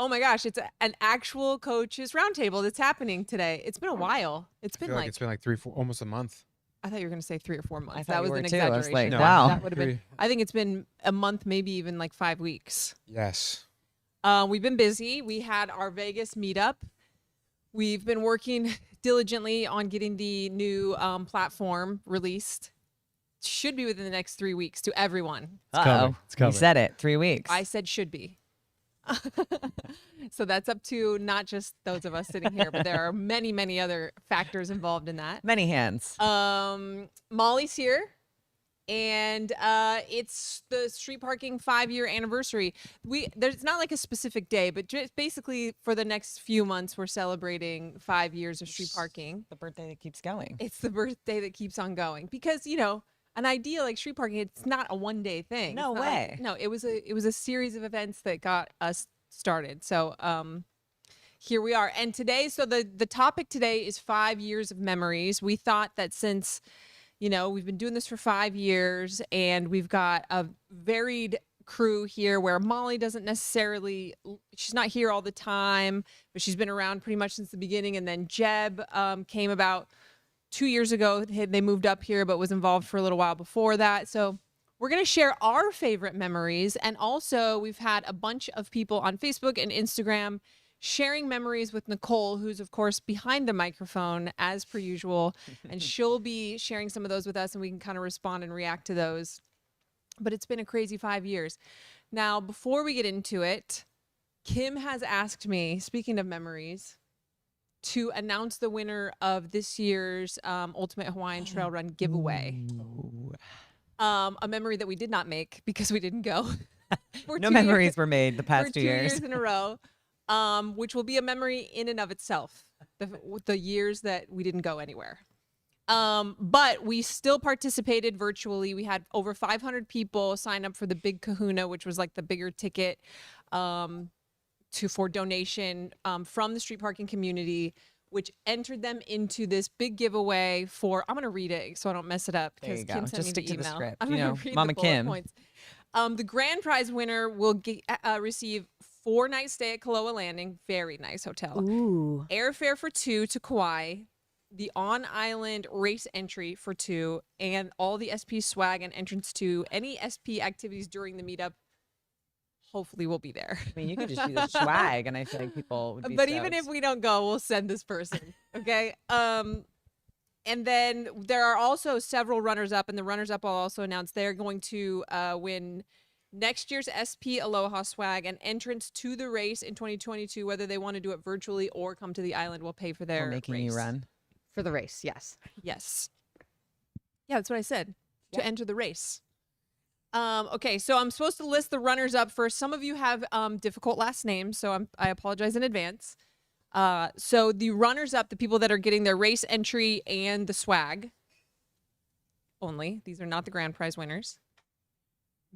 Oh my gosh, it's an actual coaches roundtable that's happening today. It's been a while. It's I been feel like it's been like 3, 4, almost a month. I thought you were going to say 3 or 4 months. thought That you was were an too. I was exaggeration. like, No, wow. That would have been. I think it's been a month, maybe even like 5 weeks. Yes. We've been busy. We had our Vegas meetup. We've been working diligently on getting the new platform released. Should be within the next 3 weeks to everyone. coming. It's You coming. said it. 3 weeks. I said should be. So that's up to not just those of us sitting here, but there are many, many other factors involved in that. Many hands. Molly's here, and it's the street parking 5-year anniversary. There's not like a specific day, but just basically for the next few months, we're celebrating 5 years of street parking. The birthday that keeps going. It's the birthday that keeps on going because an idea like street parking, it's not a one-day thing. No It's not way. no, it was a series of events that got us started. So here we are. And today, so the topic today is 5 years of memories. We thought that since we've been doing this for 5 years and we've got a varied crew here where Molly doesn't necessarily, she's not here all the time, but she's been around pretty much since the beginning. And then Jeb came about 2 years ago. They moved up here, but was involved for a little while before that. So we're going to share our favorite memories. And also we've had a bunch of people on Facebook and Instagram sharing memories with Nicole, who's of course behind the microphone as per usual. And she'll be sharing some of those with us and we can kind of respond and react to those. But it's been a crazy 5 years. Now, before we get into it, Kim has asked me, speaking of memories, to announce the winner of this year's Ultimate Hawaiian Trail Run giveaway. A memory that we did not make because we didn't go. No memories were made the past for 2 2 years. years in a row, which will be a memory in and of itself, the years that we didn't go anywhere. But we still participated virtually. We had over 500 people sign up for the Big Kahuna, which was like the bigger ticket for donation from the street parking community, which entered them into this big giveaway for, I'm going to read it so I don't mess it up There because you go. Kim sent Just me stick the to the email. script. I'm You gonna know, read Mama the bullet Kim. points. The grand prize winner will receive 4-night stay at Kaloa Landing, very nice hotel. Ooh. Airfare for 2 to Kauai, the on-island race entry for 2, and all the SP swag and entrance to any SP activities during the meetup. Hopefully we'll be there. I mean, you could just do the swag, and I feel like people would be But even if stoked. we don't go, we'll send this person. Okay. And then there are also several runners up, and the runners up will also announce they're going to win next year's SP Aloha swag and entrance to the race in 2022, whether they want to do it virtually or come to the island. We'll pay for their We're making race. you run. For the race, yes. Yes. Yeah, that's what I said. To enter the race. Okay, so I'm supposed to list the runners up first. Some of you have difficult last names, so I apologize in advance. So the runners up, the people that are getting their race entry and the swag only. These are not the grand prize winners.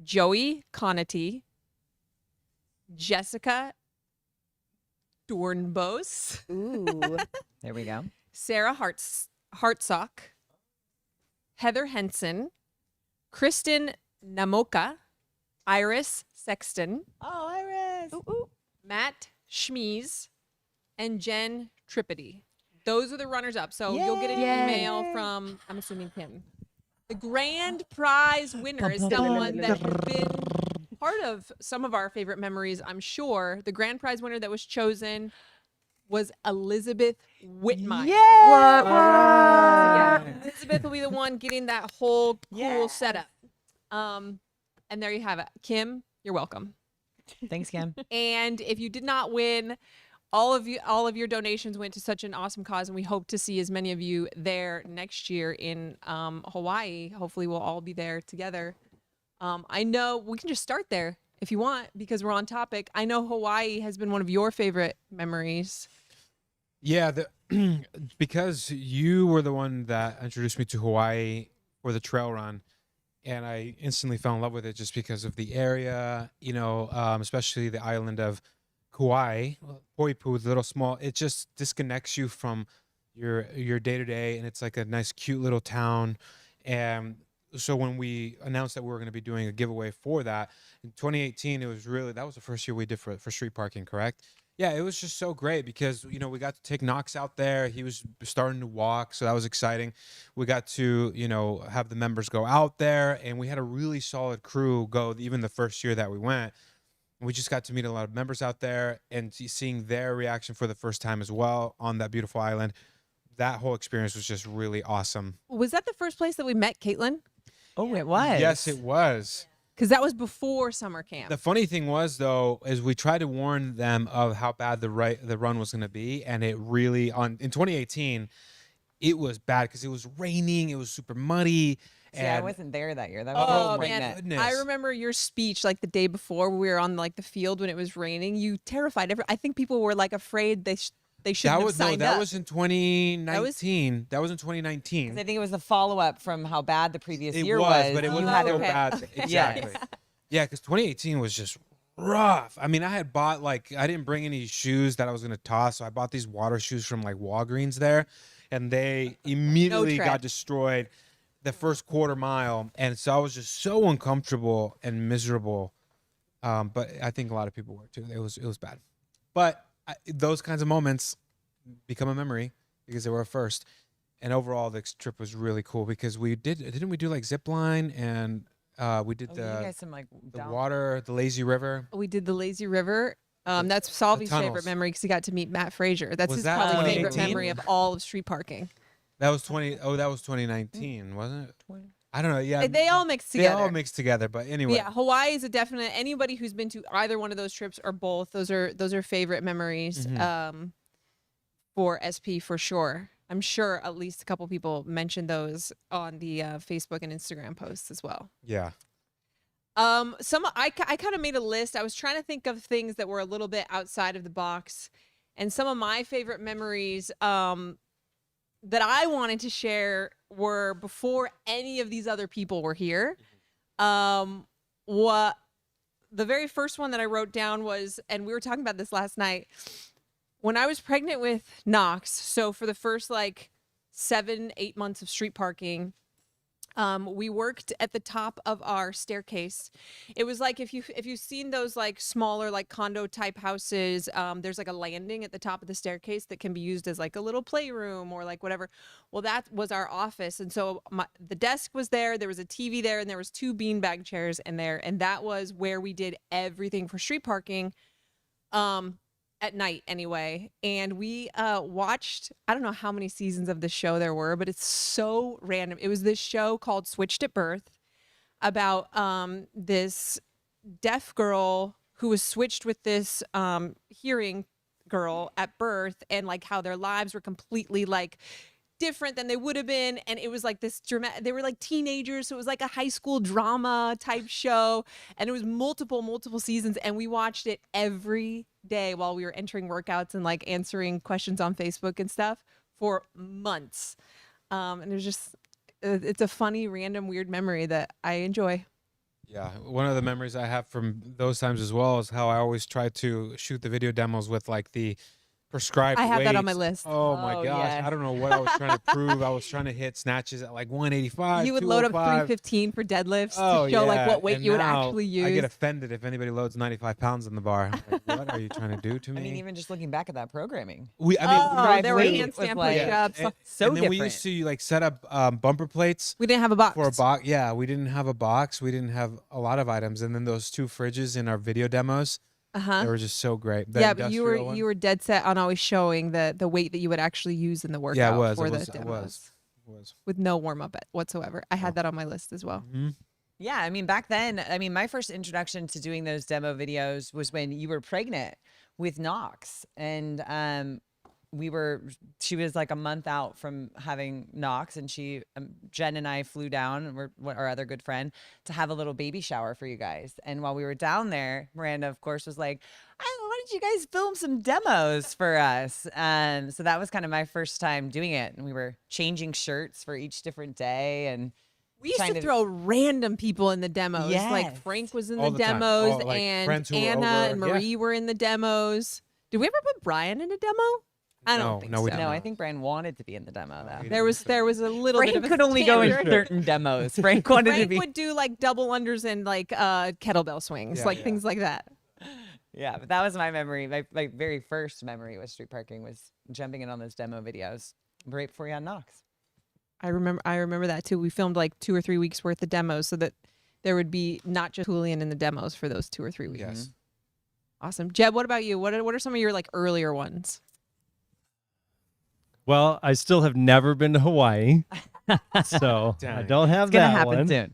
Joey Conati, Jessica Dornbos, Ooh. There we go. Sarah Hartsock, Heather Henson, Kristen Namoka, Iris Sexton, Oh, Iris. Matt Schmees, and Jen Trippidy. Those are the runners up. So you'll get an email from, I'm assuming Kim. The grand prize winner is someone that has been part of some of our favorite memories, I'm sure. The grand prize winner that was chosen was Elizabeth Whitmire. Yeah, Elizabeth will be the one getting that whole cool setup. And there you have it. Kim, you're welcome. Thanks, Kim. And if you did not win, all of your donations went to such an awesome cause, and we hope to see as many of you there next year in Hawaii. Hopefully we'll all be there together. I know we can just start there if you want, because we're on topic. I know Hawaii has been one of your favorite memories. Yeah, because you were the one that introduced me to Hawaii for the trail run, and I instantly fell in love with it just because of the area, especially the island of Kauai, Poipu, the little small. It just disconnects you from your day-to-day, and it's like a nice, cute little town. And so when we announced that we were going to be doing a giveaway for that in 2018, that was the first year we did for street parking, correct? Yeah, it was just so great because we got to take Knox out there. He was starting to walk, so that was exciting. We got to have the members go out there, and we had a really solid crew go even the first year that we went. We just got to meet a lot of members out there and seeing their reaction for the first time as well on that beautiful island. That whole experience was just really awesome. Was that the first place that we met Caitlin? Oh, it was. Yes, it was. Because that was before summer camp. The funny thing was, though, is we tried to warn them of how bad the run was going to be, and it really in 2018, it was bad because it was raining, it was super muddy. See, I wasn't there that year. That was Oh my man, goodness. I remember your speech like the day before we were on like the field when it was raining. You terrified I think people were like afraid they shouldn't have signed up. That was in 2019. That was in 2019. 'Cause I think it was the follow-up from how bad the previous It year was, but it You wasn't had so a- bad. Exactly. Yeah, because 2018 was just rough. I mean, I had bought I didn't bring any shoes that I was gonna toss, so I bought these water shoes from like Walgreens there, and they immediately tread. got destroyed the first quarter mile, and so I was just so uncomfortable and miserable. But I think a lot of people were too. It was bad, but those kinds of moments become a memory because they were a first. And overall, the trip was really cool because didn't we do like zip line and we did Oh, you guys some like the down- water, the lazy river. We did the lazy river. That's Salvi's favorite tunnels. memory because he got to meet Matt Frazier. That's Was his that probably favorite 2018? memory of all of street parking. That was 2019, wasn't it? I don't know. Yeah, They all mixed they together. all mixed together. But anyway, Yeah, Hawaii is a definite. Anybody who's been to either one of those trips or both, those are favorite memories for SP for sure. I'm sure at least a couple people mentioned those on the Facebook and Instagram posts as well. yeah. I kind of made a list. I was trying to think of things that were a little bit outside of the box, and some of my favorite memories that I wanted to share were before any of these other people were here. What the very first one that I wrote down was, and we were talking about this last night, when I was pregnant with Knox. So for the first like 7-8 months of street parking, we worked at the top of our staircase. It was like if you've seen those like smaller like condo type houses, there's like a landing at the top of the staircase that can be used as like a little playroom or like whatever. Well, that was our office, and so the desk was there. There was a TV there, and there was 2 beanbag chairs in there, and that was where we did everything for street parking. At night anyway, and we watched, I don't know how many seasons of the show there were, but it's so random. It was this show called Switched at Birth about this deaf girl who was switched with this hearing girl at birth, and like how their lives were completely like different than they would have been. And it was like this dramatic, they were like teenagers, so it was like a high school drama type show, and it was multiple seasons, and we watched it every day while we were entering workouts and like answering questions on Facebook and stuff for months. And there's just it's a funny random weird memory that I enjoy. Yeah, one of the memories I have from those times as well is how I always try to shoot the video demos with like the prescribed I have that on my weights. list. Oh my Oh, gosh, yeah. I don't know what I was trying to prove. I was trying to hit snatches at like 185. You would load up 205. 315 for deadlifts Oh, to show like yeah. what weight And you would now actually use. I get offended if anybody loads 95 pounds in the bar. I'm like, what are you trying to do to me? I mean, even just looking back at that programming. Oh, there were weight handstand was, like, push-ups. and, so and then we different. used to like set up bumper plates We didn't have a box. for a box. Yeah, we didn't have a box. We didn't have a lot of items. And then those 2 fridges in our video demos, they were just so great. The Yeah, but you industrial one. were dead set on always showing the weight that you would actually use in the workout Yeah, it was. for It the was. It demos was. with no warm up whatsoever. I had that on my list as well. Mhm. Yeah, I mean, back then, my first introduction to doing those demo videos was when you were pregnant with Knox, and she was like a month out from having Knox, and Jen and I flew down, our other good friend, to have a little baby shower for you guys. And while we were down there, Miranda, of course, was like, why don't you guys film some demos for us? So that was kind of my first time doing it. And we were changing shirts for each different day. And We used trying to to- throw random people in the demos. Like Yes. Frank was in All the the time. demos, All, like, and friends who were Anna over, and yeah. Marie were in the demos. Did we ever put Brian in a demo? I don't No, think no, we so. did No, I not. think Brand wanted to be in the demo though. he There was a little bit Frank of a could only go in standard. certain demos. Frank wanted to Frank be. would do like double unders and like kettlebell swings, Yeah, like yeah. things like that. Yeah, but that was my memory. My very first memory with street parking was jumping in on those demo videos right before you had Knox. I remember that too. We filmed like 2 or 3 weeks worth of demos so that there would be not just Julian in the demos for those 2 or 3 weeks. Yes. Awesome. Jeb, what about you? What are some of your like earlier ones? Well, I still have never been to Hawaii, so I Dang. don't have It's gonna that happen one. soon.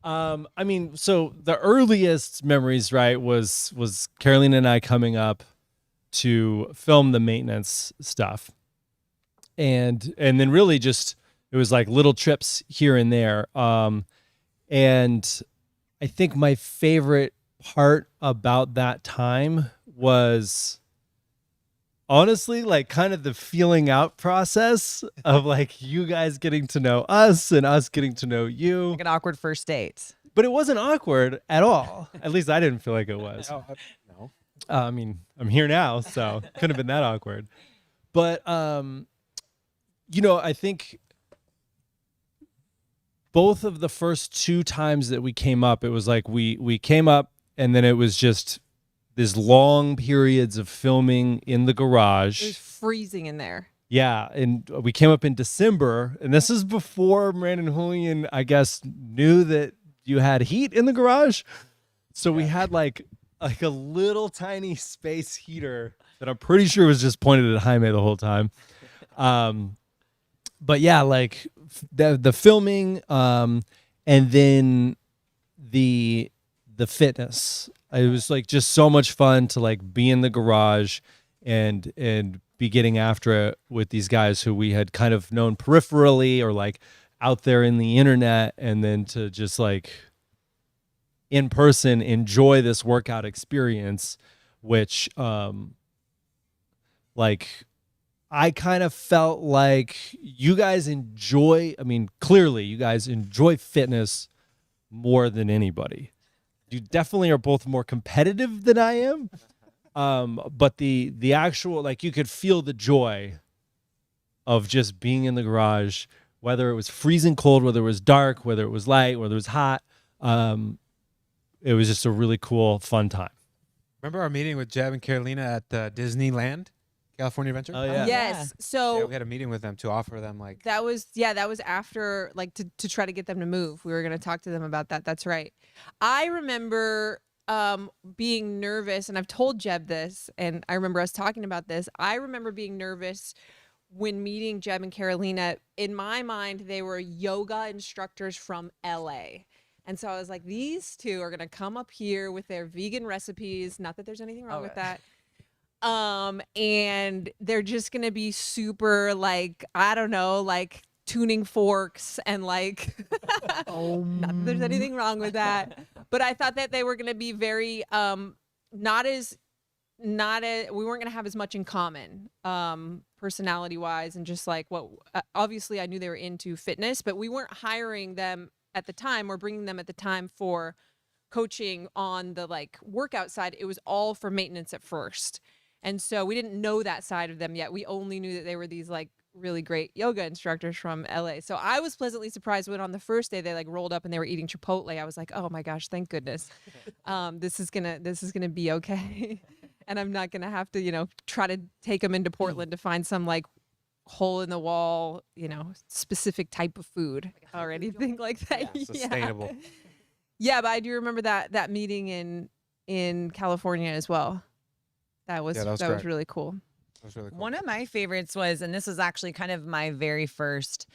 I mean, so the earliest memories, right, was Caroline and I coming up to film the maintenance stuff, and then really just it was like little trips here and there. And I think my favorite part about that time was honestly like kind of the feeling out process of like you guys getting to know us and us getting to know you. Like an awkward first date. But it wasn't awkward at all. At least I didn't feel like it was. No. I mean, I'm here now, so couldn't have been that awkward. But you know, I think both of the first 2 times that we came up, it was like we came up and then it was just these long periods of filming in the It was garage. freezing in there. Yeah, and we came up in December, and this is before Miranda and Julian, I guess, knew that you had heat in the garage. So we had like a little tiny space heater that I'm pretty sure was just pointed at Jaime the whole time. But yeah, like the filming, and then the fitness. It was like just so much fun to like be in the garage and be getting after it with these guys who we had kind of known peripherally or like out there in the internet, and then to just like in person enjoy this workout experience, which like I kind of felt like you guys enjoy, I mean, clearly you guys enjoy fitness more than anybody. You definitely are both more competitive than I am. But the actual, like, you could feel the joy of just being in the garage, whether it was freezing cold, whether it was dark, whether it was light, whether it was hot. It was just a really cool, fun time. Remember our meeting with Jeb and Carolina at Disneyland, California Adventure? Oh, yeah. Yes. So Yeah, we had a meeting with them to offer them like. that was after like to try to get them to move. We were going to talk to them about that. That's right. I remember being nervous, and I've told Jeb this, and I remember us talking about this. I remember being nervous when meeting Jeb and Carolina. In my mind, they were yoga instructors from LA. And so I was like, these two are going to come up here with their vegan recipes. Not that there's anything wrong with that. And they're just going to be super like, I don't know, like tuning forks and like, not that there's anything wrong with that. But I thought that they were going to be very, we weren't going to have as much in common, personality wise. And just like obviously I knew they were into fitness, but we weren't hiring them at the time or bringing them at the time for coaching on the like workout side. It was all for maintenance at first. And so we didn't know that side of them yet. We only knew that they were these like really great yoga instructors from LA. So I was pleasantly surprised when on the first day they like rolled up and they were eating Chipotle. I was like, oh my gosh, thank goodness. This is gonna be okay. And I'm not gonna have to, try to take them into Portland to find some like hole in the wall, specific type of food or anything like that. Yeah, sustainable. Yeah, but I do remember that meeting in California as well. That was great. really cool. That was really cool. One of my favorites was, and this was actually kind of my very first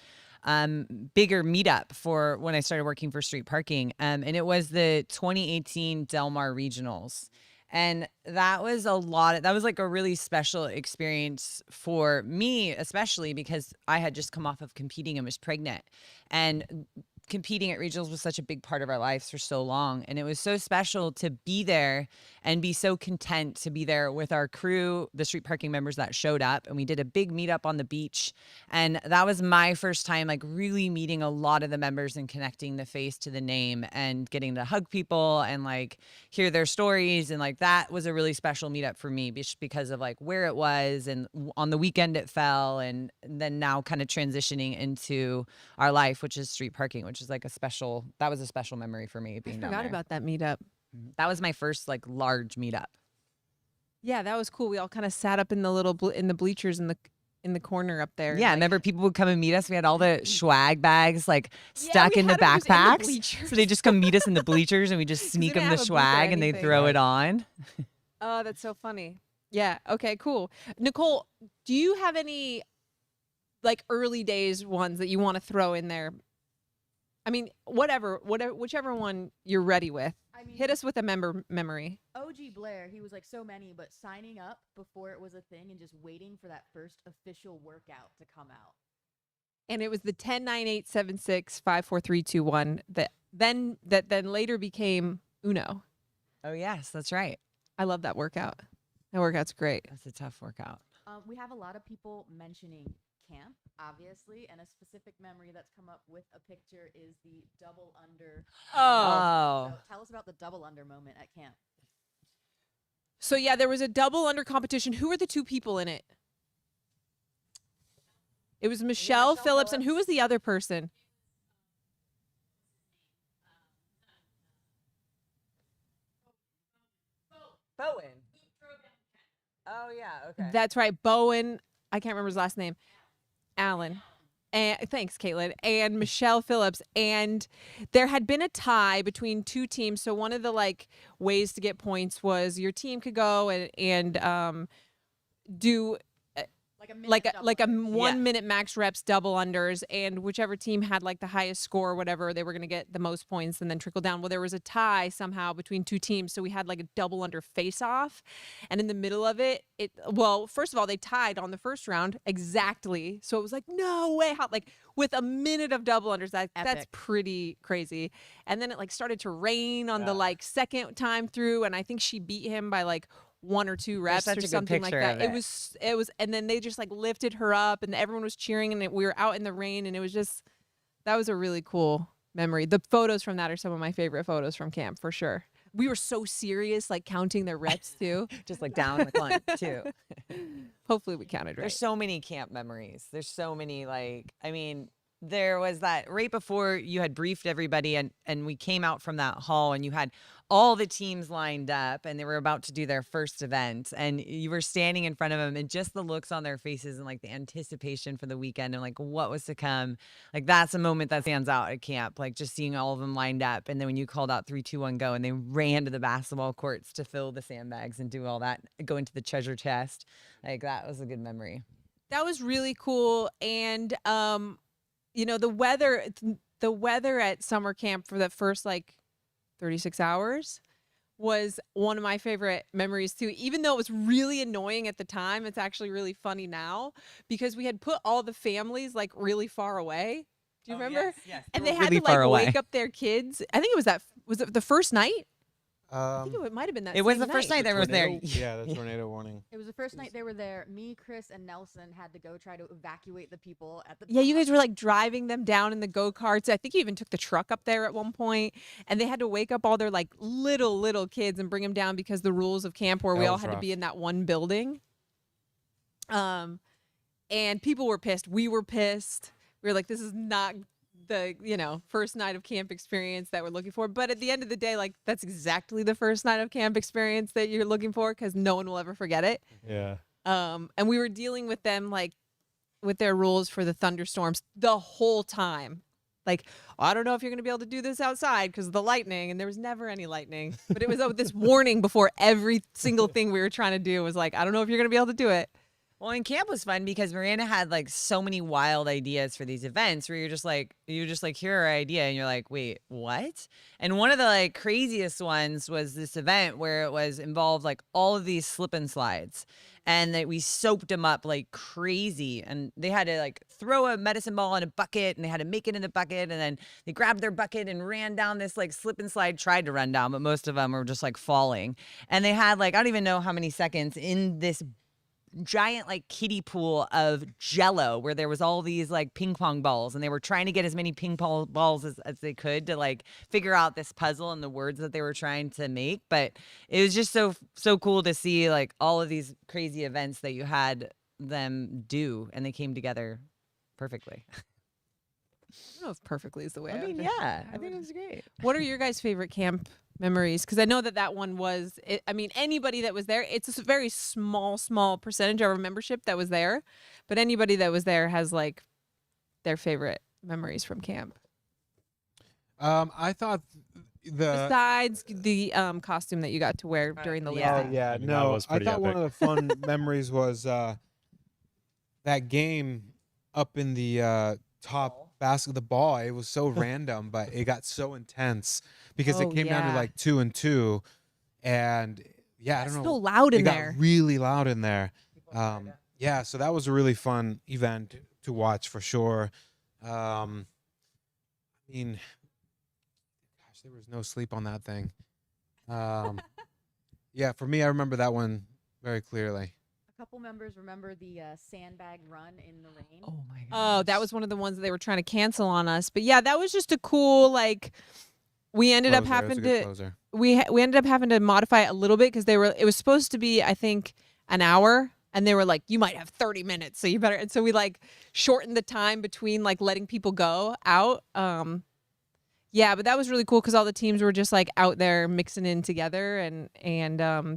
bigger meetup for when I started working for street parking. And it was the 2018 Del Mar Regionals. And that was that was like a really special experience for me, especially because I had just come off of competing and was pregnant. And competing at regionals was such a big part of our lives for so long. And it was so special to be there and be so content to be there with our crew, the street parking members that showed up. And we did a big meetup on the beach. And that was my first time, like really meeting a lot of the members and connecting the face to the name and getting to hug people and like hear their stories. And like that was a really special meetup for me just because of like where it was and on the weekend it fell. And then now kind of transitioning into our life, which is street parking, which is like that was a special memory for me I being down forgot there. about that meetup. That was my first like large meetup. Yeah, that was cool. We all kind of sat up in the little in the bleachers in the corner up there. Yeah, like, remember people would come and meet us. We had all the swag bags like Yeah, stuck we in the had 'em just in the backpacks. bleachers. So they just come meet us in the bleachers and we just sneak didn't them the have a booth or swag and they anything. throw it on. Oh, that's so funny. Yeah. Okay, cool. Nicole, do you have any like early days ones that you want to throw in there? I mean, whatever, whichever one you're ready with. I mean, Hit us with a memory. OG Blair, he was like so many, but signing up before it was a thing and just waiting for that first official workout to come out. And it was the 10, 9, 8, 7, 6, 5, 4, 3, 2, 1 that then later became Uno. Oh yes, that's right. I love that workout. That workout's great. That's a tough workout. We have a lot of people mentioning camp, obviously, and a specific memory that's come up with a picture is the double under. Oh. So tell us about the double under moment at camp. So yeah, there was a double under competition. Who were the two people in it? It was Michelle Phillips, and who was the other person? Bowen. Oh yeah, okay. That's right, Bowen. I can't remember his last name. Allen. And thanks, Caitlin. And Michelle Phillips. And there had been a tie between two teams. So one of the like ways to get points was your team could go and do Like a minute like a double under. 1 minute max reps double unders, and whichever team had like the highest score or whatever, they were going to get the most points and then trickle down. Well, there was a tie somehow between two teams, so we had like a double under face off, and in the middle of it, well, first of all, they tied on the first round exactly, so it was like no way, how like with a minute of double unders, that's Epic. pretty crazy. And then it like started to rain on the like second time through, and I think she beat him by like 1 or 2 reps such or a good something like picture that. of It was, and then they just like lifted her up, and everyone was cheering, and we were out in the rain, and it was just, that was a really cool memory. The photos from that are some of my favorite photos from camp for sure. We were so serious, like counting their reps too. Just like down the climb too. Hopefully we counted right. There's so many camp memories. There's so many, like, I mean, there was that right before you had briefed everybody and we came out from that hall and you had all the teams lined up and they were about to do their first event and you were standing in front of them and just the looks on their faces and like the anticipation for the weekend and like what was to come. Like that's a moment that stands out at camp, like just seeing all of them lined up. And then when you called out 3, 2, 1, go and they ran to the basketball courts to fill the sandbags and do all that, go into the treasure chest. Like that was a good memory. That was really cool. And you know, the weather at summer camp for the first like 36 hours was one of my favorite memories too. Even though it was really annoying at the time, it's actually really funny now because we had put all the families like really far away. Do you remember? Yes. And they had really to like far away. wake up their kids. I think was it the first night? I think it might have been that. It was same the first night they were there. Yeah, the tornado warning. It was the first night they were there. Me, Chris, and Nelson had to go try to evacuate the people at the Yeah, you top. guys were like driving them down in the go-karts. I think you even took the truck up there at one point, and they had to wake up all their like little kids and bring them down because the rules of camp where we That all was had to rough. be in that one building. And people were pissed. We were pissed. We were like, this is not the, you know, first night of camp experience that we're looking for. But at the end of the day, like that's exactly the first night of camp experience that you're looking for because no one will ever forget it. Yeah. And we were dealing with them like with their rules for the thunderstorms the whole time. Like, I don't know if you're going to be able to do this outside because of the lightning. And there was never any lightning. But it was this warning before every single thing we were trying to do was like, I don't know if you're going to be able to do it. Well, and camp was fun because Miranda had like so many wild ideas for these events where you're just like, here are our idea, and you're like, wait, what? And one of the like craziest ones was this event where it was involved like all of these slip and slides, and that we soaped them up like crazy, and they had to like throw a medicine ball in a bucket, and they had to make it in the bucket, and then they grabbed their bucket and ran down this like slip and slide, tried to run down, but most of them were just like falling, and they had like I don't even know how many seconds in this giant like kiddie pool of jello where there was all these like ping pong balls, and they were trying to get as many ping pong balls as they could to like figure out this puzzle and the words that they were trying to make. But it was just so cool to see like all of these crazy events that you had them do, and they came together perfectly. I don't know if perfectly is the way. I mean, would- yeah, I I think it would- was great. What are your guys' favorite camp memories? Because I know that one was. I mean, anybody that was there, it's a very small percentage of our membership that was there, but anybody that was there has like their favorite memories from camp. I thought Besides the costume that you got to wear during the Yeah. lifting. yeah, I mean, that no, was I pretty thought one epic. of the fun memories was that game up in the top basket, the ball. It was so random, but it got so intense because Oh, it came down yeah. to like 2 and 2, and yeah, I don't know. So loud in it there. got really loud in there. Yeah, so that was a really fun event to watch for sure. I mean, gosh, there was no sleep on that thing. Yeah, for me, I remember that one very clearly. A couple members remember the sandbag run in the rain. Oh my god. Oh, that was one of the ones that they were trying to cancel on us. But yeah, that was just a cool like. We ended up Closer, it was having a good to. closer. We ended up having to modify it a little bit because it was supposed to be I think an hour, and they were like you might have 30 minutes, so you better, and so we like shortened the time between like letting people go out. Yeah, but that was really cool because all the teams were just like out there mixing in together and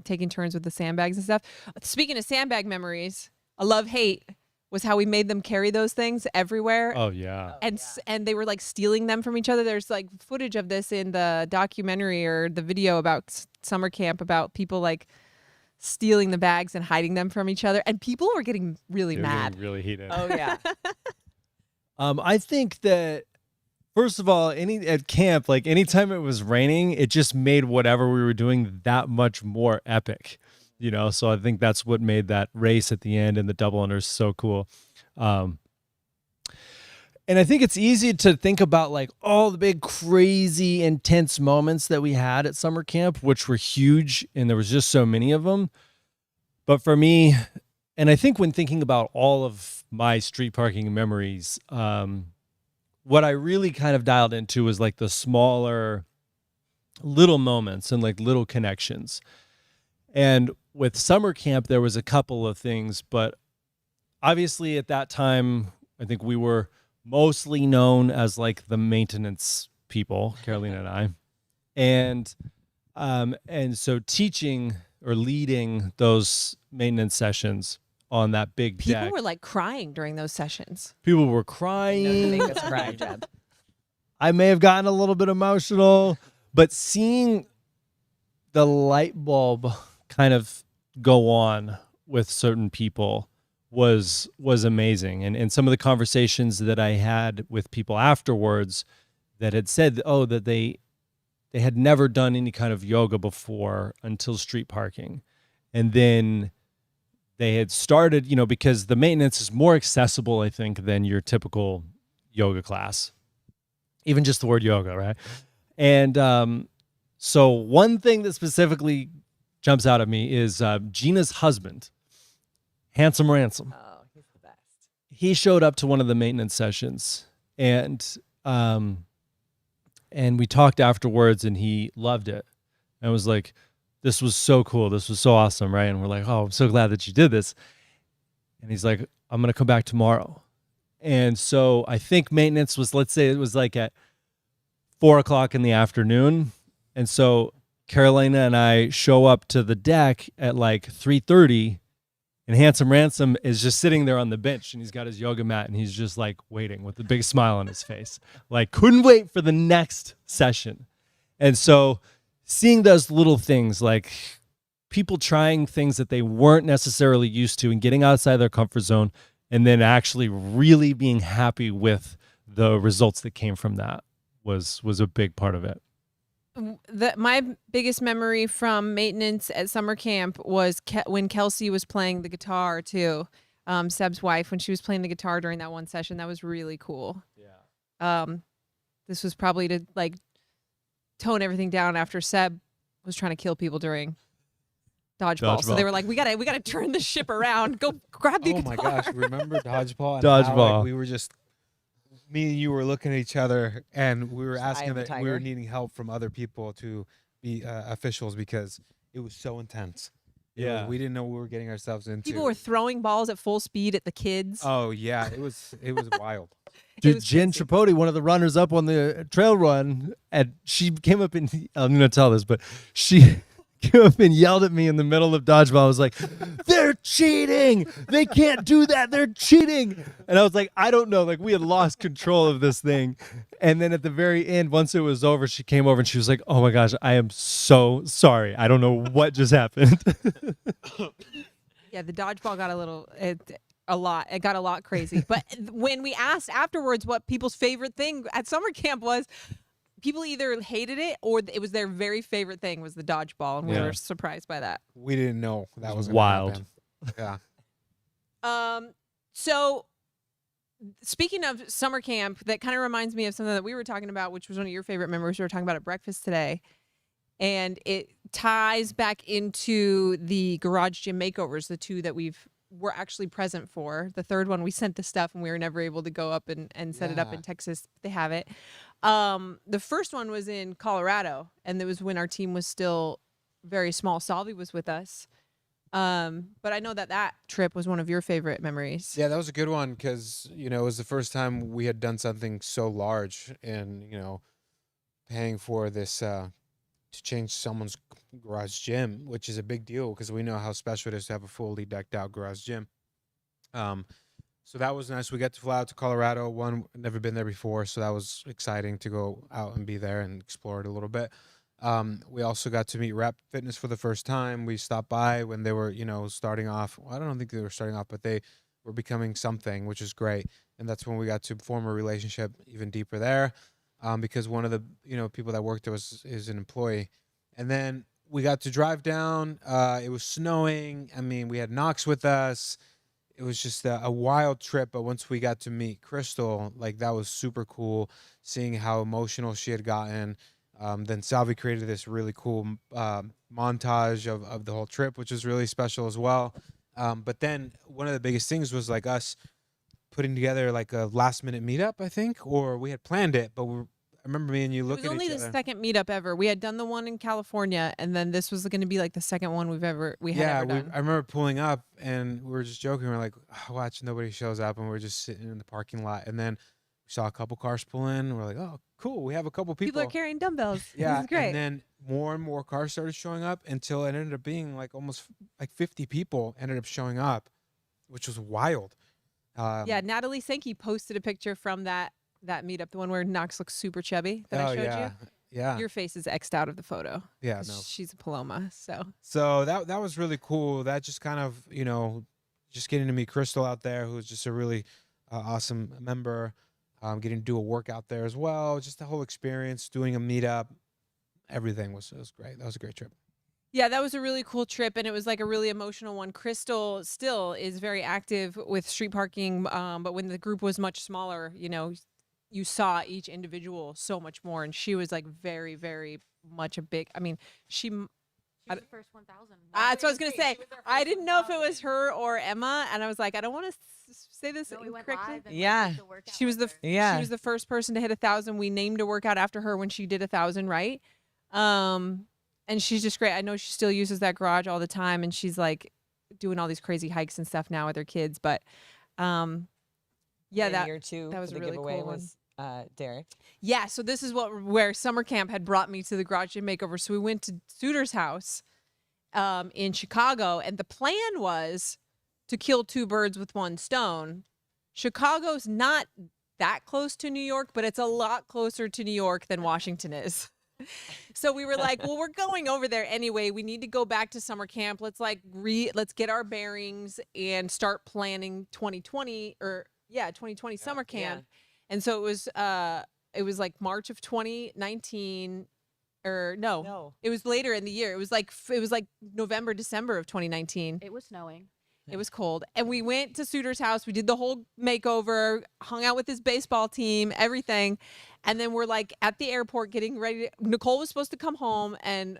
taking turns with the sandbags and stuff. Speaking of sandbag memories, a love hate was how we made them carry those things everywhere. Oh yeah. And they were like stealing them from each other. There's like footage of this in the documentary or the video about summer camp about people like stealing the bags and hiding them from each other, and people were getting really They were mad. getting really heated. Oh yeah. I think that first of all, at camp, like anytime it was raining, it just made whatever we were doing that much more epic. You know, so I think that's what made that race at the end and the double unders so cool. And I think it's easy to think about like all the big, crazy, intense moments that we had at summer camp, which were huge, and there was just so many of them. But for me, and I think when thinking about all of my street parking memories, what I really kind of dialed into was like the smaller little moments and like little connections. And with summer camp, there was a couple of things, but obviously at that time, I think we were mostly known as like the maintenance people, Carolina and I. And so teaching or leading those maintenance sessions on that big People deck. were like crying during those sessions. People were No, to crying. make us cry, Jeb. I may have gotten a little bit emotional, but seeing the light bulb kind of go on with certain people was amazing. And some of the conversations that I had with people afterwards that had said, oh, that they had never done any kind of yoga before until street parking. And then they had started, you know, because the maintenance is more accessible, I think, than your typical yoga class. Even just the word yoga, right? And so one thing that specifically jumps out at me is Gina's husband, Handsome Ransom. Oh, he's the best. He showed up to one of the maintenance sessions, and we talked afterwards, and he loved it. And was like, this was so cool. This was so awesome, right? And we're like, oh, I'm so glad that you did this. And he's like, I'm going to come back tomorrow. And so I think maintenance was, let's say it was like at 4:00 in the afternoon. And so Carolina and I show up to the deck at like 3:30, and Handsome Ransom is just sitting there on the bench, and he's got his yoga mat, and he's just like waiting with a big smile on his face, like couldn't wait for the next session. And so seeing those little things, like people trying things that they weren't necessarily used to and getting outside their comfort zone, and then actually really being happy with the results that came from that was a big part of it. My biggest memory from maintenance at summer camp was when Kelsey was playing the guitar too. Seb's wife, when she was playing the guitar during that one session, that was really cool. Yeah. This was probably to like tone everything down after Seb was trying to kill people during dodgeball. So they were like, we gotta turn the ship around. Go grab the Oh guitar. my gosh, remember dodgeball? And how, Dodgeball. like, we were just, me and you were looking at each other, and we were Just eye asking of the that we were tiger. needing help from other people to be officials because it was so intense. We didn't know what we were getting ourselves into. People were throwing balls at full speed at the kids. Oh yeah, it was wild. Dude, was Jen crazy. Tripodi, one of the runners up on the trail run, and she came up and I'm gonna tell this, but she came up and yelled at me in the middle of dodgeball. I was like, "They're cheating! They can't do that! They're cheating!" And I was like, "I don't know." Like we had lost control of this thing, and then at the very end, once it was over, she came over and she was like, "Oh my gosh, I am so sorry. I don't know what just happened." Yeah, the dodgeball got it got a lot crazy. But when we asked afterwards what people's favorite thing at summer camp was, people either hated it or it was their very favorite thing was the dodgeball, and we Yeah. were surprised by that. We didn't know that was gonna wild. happen. Yeah. So speaking of summer camp, that kind of reminds me of something that we were talking about, which was one of your favorite memories we were talking about at breakfast today. And it ties back into the garage gym makeovers, the two that were actually present for. The third one, we sent the stuff and we were never able to go up and set it up Yeah. in Texas. They have it. The first one was in Colorado, and it was when our team was still very small. Salvi was with us. But I know that trip was one of your favorite memories. Yeah, that was a good one because it was the first time we had done something so large, and paying for this to change someone's garage gym, which is a big deal because we know how special it is to have a fully decked out garage gym. So that was nice. We got to fly out to Colorado. Never been there before, so that was exciting to go out and be there and explore it a little bit. We also got to meet Rep Fitness for the first time. We stopped by when they were, starting off. Well, I don't think they were starting off, but they were becoming something, which is great. And that's when we got to form a relationship even deeper there, because one of the people that worked there is an employee. And then we got to drive down. It was snowing. I mean, we had Knox with us. It was just a wild trip. But once we got to meet Crystal, like that was super cool. Seeing how emotional she had gotten. Then Salvi created this really cool montage of the whole trip, which was really special as well. But then one of the biggest things was like us putting together like a last minute meetup, I think, or we had planned it, but I remember me and you It looking was at only each the other. second meetup ever. We had done the one in California, and then this was going to be like the second one we had ever done. I remember pulling up and we were just joking. We are like, oh, watch, nobody shows up, and we're just sitting in the parking lot. And then we saw a couple cars pull in. And we're like, oh, cool. We have a couple people. People are carrying dumbbells. Yeah, This is great. and then more and more cars started showing up until it ended up being like almost like 50 people ended up showing up, which was wild. Yeah, Natalie Sankey posted a picture from that meetup, the one where Knox looks super chubby that I showed yeah, yeah, you. Your face is X'd out of the photo. yeah. 'cause No, she's a Paloma, so. so that was really cool. That just kind of just getting to meet Crystal out there, who's just a really awesome member. Getting to do a workout there as well. Just the whole experience, doing a meetup, everything was great. That was a great trip. Yeah, that was a really cool trip, and it was like a really emotional one. Crystal still is very active with street parking, but when the group was much smaller, you saw each individual so much more, and she was like very, very much a big. I mean, She was the first 1,000. that's what I was gonna say. I didn't know if it was her or Emma, and I was like, I don't want to say this So we went incorrectly. live and Yeah. did the workout She was with her. Yeah. she was the first person to hit 1,000. We named a workout after her when she did 1,000, right? And she's just great. I know she still uses that garage all the time, and she's like doing all these crazy hikes and stuff now with her kids. But yeah, And that year two that was for a the really giveaway cool one. was Derek. Yeah, so this is where summer camp had brought me to the garage gym makeover. So we went to Suter's house in Chicago, and the plan was to kill two birds with one stone. Chicago's not that close to New York, but it's a lot closer to New York than Washington is. So we were like, well, we're going over there anyway. We need to go back to summer camp. Let's let's get our bearings and start planning 2020 2020 summer camp. And so it was like March of 2019 or no, it was later in the year. It was like November, December of 2019. It was snowing. It was cold. And we went to Suter's house. We did the whole makeover, hung out with his baseball team, everything. And then we're like at the airport getting ready. Nicole was supposed to come home, and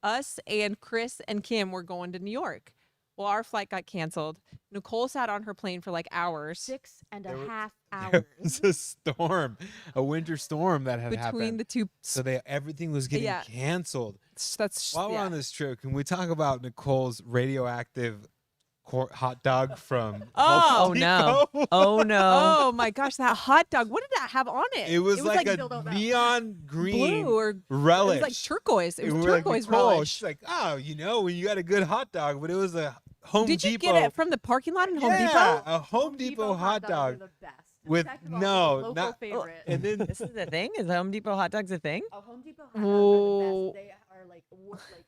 us and Chris and Kim were going to New York. Well, our flight got canceled. Nicole sat on her plane for like hours. 6.5 hours. There was a storm, a winter storm that had Between happened. the two. So everything was getting canceled. That's While we're on this trip, can we talk about Nicole's radioactive hot dog from Oh, no. Depot? Oh no. Oh my gosh, that hot dog. What did that have on it? It was like still a don't know. neon green blue or relish. it was like turquoise. It And was we were like, turquoise Nicole, relish. she's like, oh, when you got a good hot dog, but it was a Home Did Depot. you get it from the parking lot in Home yeah, Depot? a Home Depot hot dogs dog are the best. with Fact of all, no, local not favorite. and then This is the thing? Is Home Depot hot dogs a thing? Oh, Home Depot hot dogs Whoa. are the best. They are like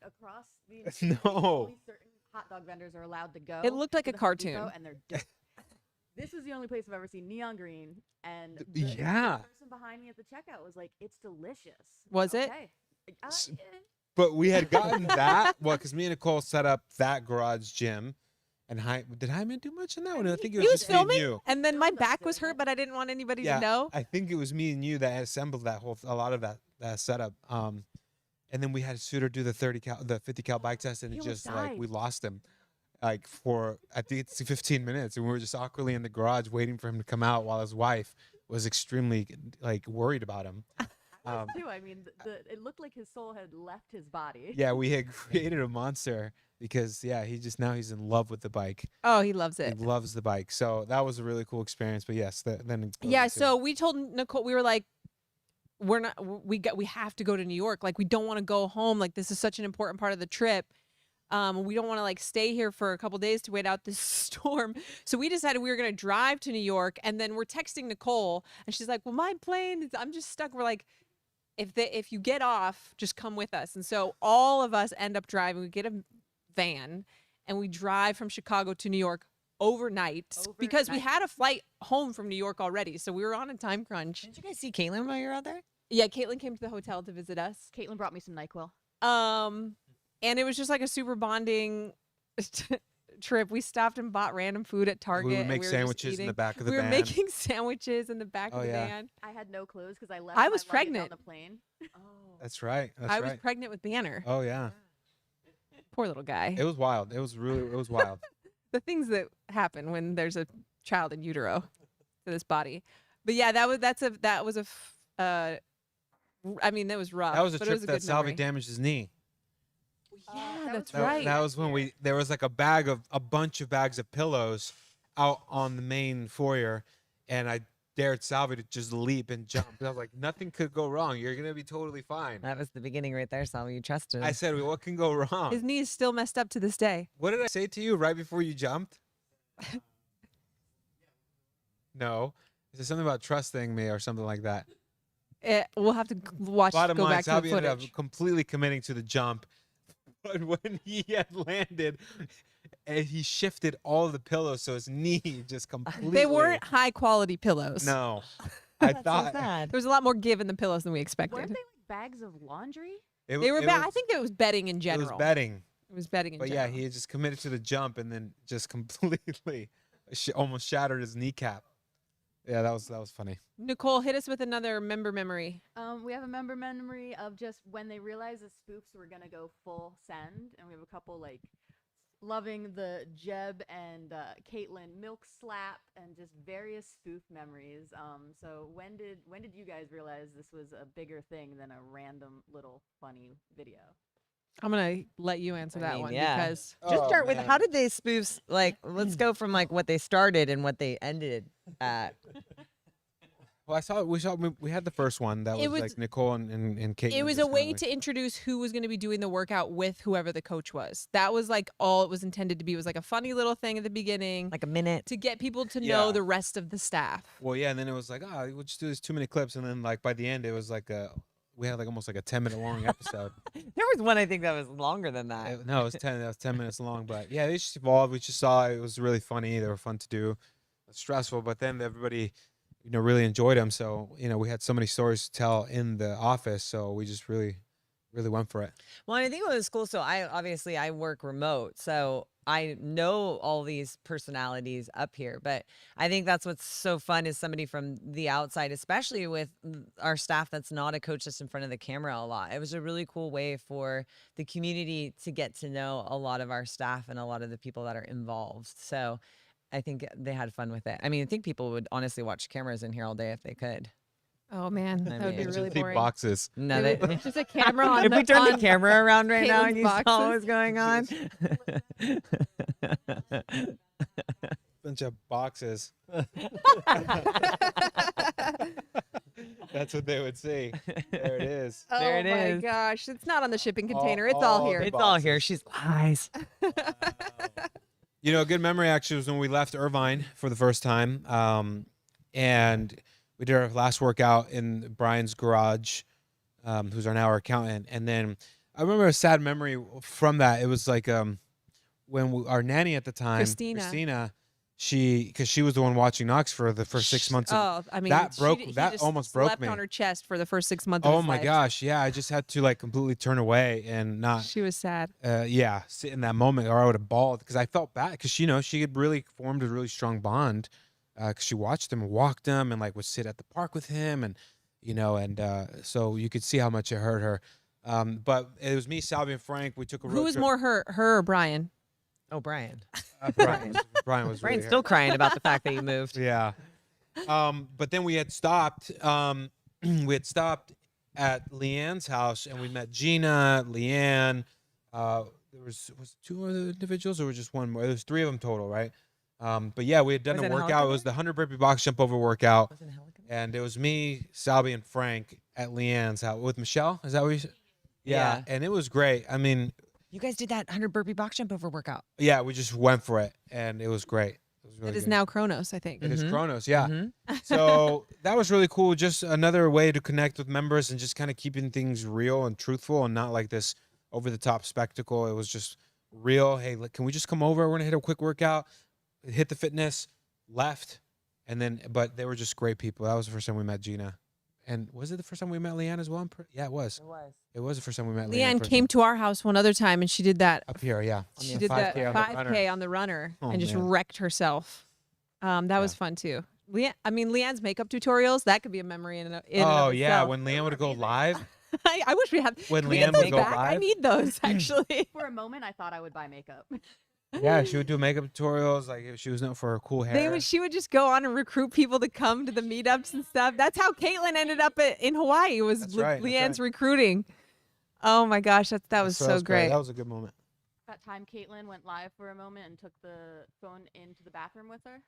across the entire No. state, only certain hot dog vendors are allowed to go. It looked like to a the Home cartoon. Depot, and they're dope. This was the only place I've ever seen neon green, and the Yeah. person behind me at the checkout was like, "It's delicious." Was it? Okay. S- Yeah. but we had gotten that because me and Nicole set up that garage gym. And did Hyman do much in that one? I think it was He was just me and filming, you. and then my Filmed us back was doing hurt, it. but I didn't want anybody Yeah, to know. I think it was me and you that assembled a lot of that setup. And then we had Suter do the 50 cal bike test, and He it almost just like died. we lost him, like for I think it's 15 minutes, and we were just awkwardly in the garage waiting for him to come out while his wife was extremely like worried about him. Too. I mean, it looked like his soul had left his body. Yeah, we had created a monster because he's in love with the bike. Oh, he loves He it. loves the bike, so that was a really cool experience. But yes, then it goes Yeah, into- so we told Nicole, we were like, we have to go to New York. Like, we don't want to go home. Like, this is such an important part of the trip. We don't want to like stay here for a couple days to wait out this storm. So we decided we were going to drive to New York, and then we're texting Nicole, and she's like, well, my plane, I'm just stuck. We're like, if you get off, just come with us. And so all of us end up driving. We get a van, and we drive from Chicago to New York overnight because we Overnight. had a flight home from New York already. So we were on a time crunch. Did you guys see Caitlin while you were out there? Yeah, Caitlin came to the hotel to visit us. Caitlin brought me some NyQuil. And it was just like a super bonding trip. We stopped and bought random food at Target. we would and make just sandwiches in the eating. back of the We were van. making sandwiches in the back Oh, of the yeah. van. I had no clothes because I left. I my was luggage pregnant. on the plane. Oh. That's right. That's I right. was pregnant with Banner. Oh yeah, Poor little guy. it was wild. It was wild. The things that happen when there's a child in utero to this body. But yeah, that was rough. That was a but it trip was a that good Salvi memory. damaged his knee. Yeah, that that's was right. That was when there was like a bunch of bags of pillows out on the main foyer, and I dared Salvi to just leap and jump. And I was like, nothing could go wrong. You're gonna be totally fine. That was the beginning right there, Sal. You trusted him. I said, what can go wrong? His knee is still messed up to this day. What did I say to you right before you jumped? No. Is there something about trusting me or something like that? We'll have to watch. Bottom go line, back to the Salvi ended up footage. completely committing to the jump. But when he had landed, and he shifted all of the pillows, so his knee just completely. They weren't high quality pillows. No. I That's so thought sad. There was a lot more give in the pillows than we Weren't expected. they like bags of laundry? They were I think it was bedding in It general. was betting. It was bedding in But yeah, general. he had just committed to the jump and then just completely almost shattered his kneecap. Yeah, that was funny. Nicole, hit us with another member memory. We have a member memory of just when they realized the spoofs were gonna go full send, and we have a couple like loving the Jeb and Caitlin milk slap and just various spoof memories. So when did you guys realize this was a bigger thing than a random little funny video? I'm gonna let you answer I that mean, one yeah. because Just Oh, start with man. how did they spoofs like? Let's go from like what they started and what they ended at. Well, we had the first one that It was was- like Nicole and Caitlin. it was a just kinda way like- to introduce who was going to be doing the workout with whoever the coach was. That was like all it was intended to be. It was like a funny little thing at the beginning, Like a minute. to get people to know Yeah. the rest of the staff. Well, yeah, and then it was like, we'll just do this 2-minute clips, and then like by the end, it was like we had like almost like a 10-minute long episode. There was one I think that was longer than that. No, it was 10. That was 10 minutes long. But yeah, they just evolved. We just saw it was really funny. They were fun to do, stressful. But then everybody, really enjoyed them. So we had so many stories to tell in the office. So we just really went for it. Well, and I think what was cool. So I work remote, so I know all these personalities up here. But I think that's what's so fun is somebody from the outside, especially with our staff that's not a coach that's in front of the camera a lot. It was a really cool way for the community to get to know a lot of our staff and a lot of the people that are involved. So I think they had fun with it. I mean, I think people would honestly watch cameras in here all day if they could. Oh man, I that would be mean, really Just see boring. boxes. No, It would- it's just a camera on if the we turn the on- camera around right now and Caitlin's you saw boxes. what's going on. Bunch of boxes. That's what they would see. There it is. Oh There it my is. gosh, it's not on the shipping All- container. It's all all the here. It's all here. She's lies. A good memory actually was when we left Irvine for the first time. And we did our last workout in Brian's garage, who's now our accountant. And then I remember a sad memory from that. It was like when our nanny at the time, Christina. because she was the one watching Knox for the first 6 months. Oh, I mean, that broke- he that just almost broke slept me. on her chest for the first 6 months. Of Oh his my life. gosh, yeah! I just had to like completely turn away and not, She was sad. sit in that moment, or I would have bawled because I felt bad because she had really formed a really strong bond because she watched him and walked him and like would sit at the park with him and so you could see how much it hurt her. But it was me, Salvi, and Frank. We took a road Who was trip. more hurt, her or Brian? Oh, Brian. Brian. Brian was really Brian's hurt. still crying about the fact that you moved. Yeah. But then we had stopped. We had stopped at Leanne's house, and we met Gina, Leanne. There was two other individuals, or was just one more? There was 3 of them total, right? But yeah, we had done Was a it a workout. It was helicopter? the 100 burpee box jump over workout, Wasn't it Helican? and it was me, Salvi, and Frank at Leanne's house with Michelle. Is that what you said? Yeah, Yeah. and it was great. I mean, You guys did that 100 burpee box jump over workout. yeah, we just went for it, and it was great. It was really It is good. now Kronos, I think. It is Mhm. Kronos, yeah. Mhm. So that was really cool. Just another way to connect with members and just kind of keeping things real and truthful and not like this over the top spectacle. It was just real. Hey, can we just come over? We're gonna hit a quick workout, hit the fitness, left, but they were just great people. That was the first time we met Gina. And was it the first time we met Leanne as well? Yeah, it was. It was. It was the first time we met Leanne. Leanne person. came to our house one other time, and she did that. up here, yeah. She did that 5K on the runner. 5K on the runner Oh, and just man. wrecked herself. That was Yeah. fun too. Leanne's makeup tutorials, that could be a memory in and Oh of yeah, itself. when Leanne would go live. I wish we had. When Can we get Leanne would those go back? I live? need those actually. For a moment, I thought I would buy makeup. Yeah, she would do makeup tutorials. Like she was known for her cool hair. She would just go on and recruit people to come to the meetups and stuff. That's how Caitlin ended up in Hawaii. Was That's right, that's Leanne's right. recruiting. Oh my gosh, that was so great. That was a good moment. That time Caitlin went live for a moment and took the phone into the bathroom with her.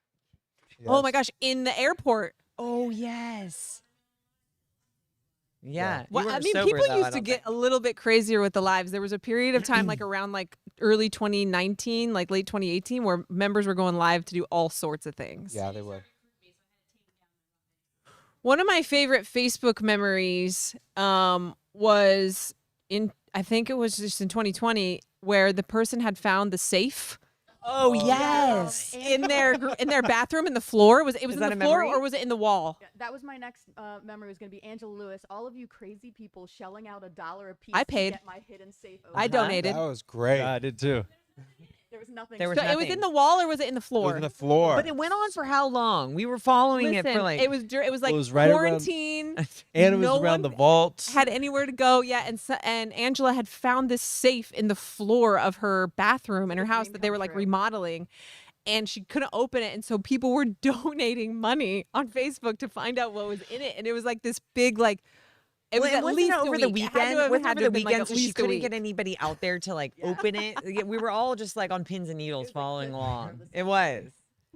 Oh my Yes. gosh, in the airport. Oh, yes. Yeah. you Well, I weren't mean, sober, people though, I used to don't get think. a little bit crazier with the lives. There was a period of time, like around like early 2019, like late 2018, where members were going live to do all sorts of things. Yeah, they would. One of my favorite Facebook memories was I think it was just in 2020, where the person had found the safe Oh, yes. in their bathroom in the floor. Was it Is in that the a floor memory? or was it in the wall? Yeah, that was my next memory. Was going to be Angela Lewis. All of you crazy people shelling out $1 a piece. I paid. To get my hidden safe. I open. donated. That was great. Yeah, I did too. There was nothing. There was So it was nothing. in the wall or was it in the It floor? was on the floor. But it went on for how long? We were following it Listen, for like. it was like was right around- quarantine. And it was No around the one vault. had anywhere to go. Yeah, and Angela had found this safe in the floor of her bathroom in her a house dream that they come were like true. remodeling, and she couldn't open it, and so people were donating money on Facebook to find out what was in it, and it was like this big like. It was Well, at wasn't least it over a the week. It had weekend? to have Wasn't it had over to the have been, like, weekend, at so she least a couldn't week. get anybody out there to like open it. Yeah, we were all just like on pins and needles was like following the- along. the It was.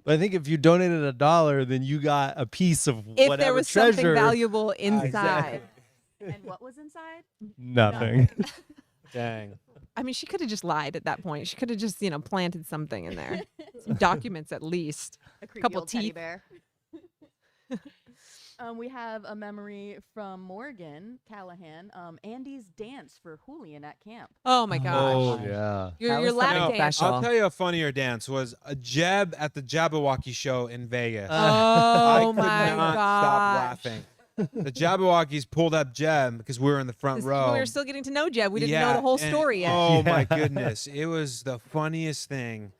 But I think if you donated $1, then you got a piece of If whatever there was treasure. something valuable inside. Exactly. And what was inside? Nothing. Dang. I mean, she could have just lied at that point. She could have just, planted something in there. Some documents at least. A creepy Couple old teddy teeth. bear. We have a memory from Morgan Callahan. Andy's dance for Julian at camp. Oh my gosh. Oh yeah. Your That your was lap something dance. special. I'll tell you a funnier dance was a Jeb at the Jabberwocky show in Vegas. Oh I could my not gosh. stop laughing. The Jabberwockies pulled up Jeb because we were in the front 'Cause row. we were still getting to know Jeb. We didn't know Yeah, the whole and- story yet. Oh my Yeah. goodness, it was the funniest thing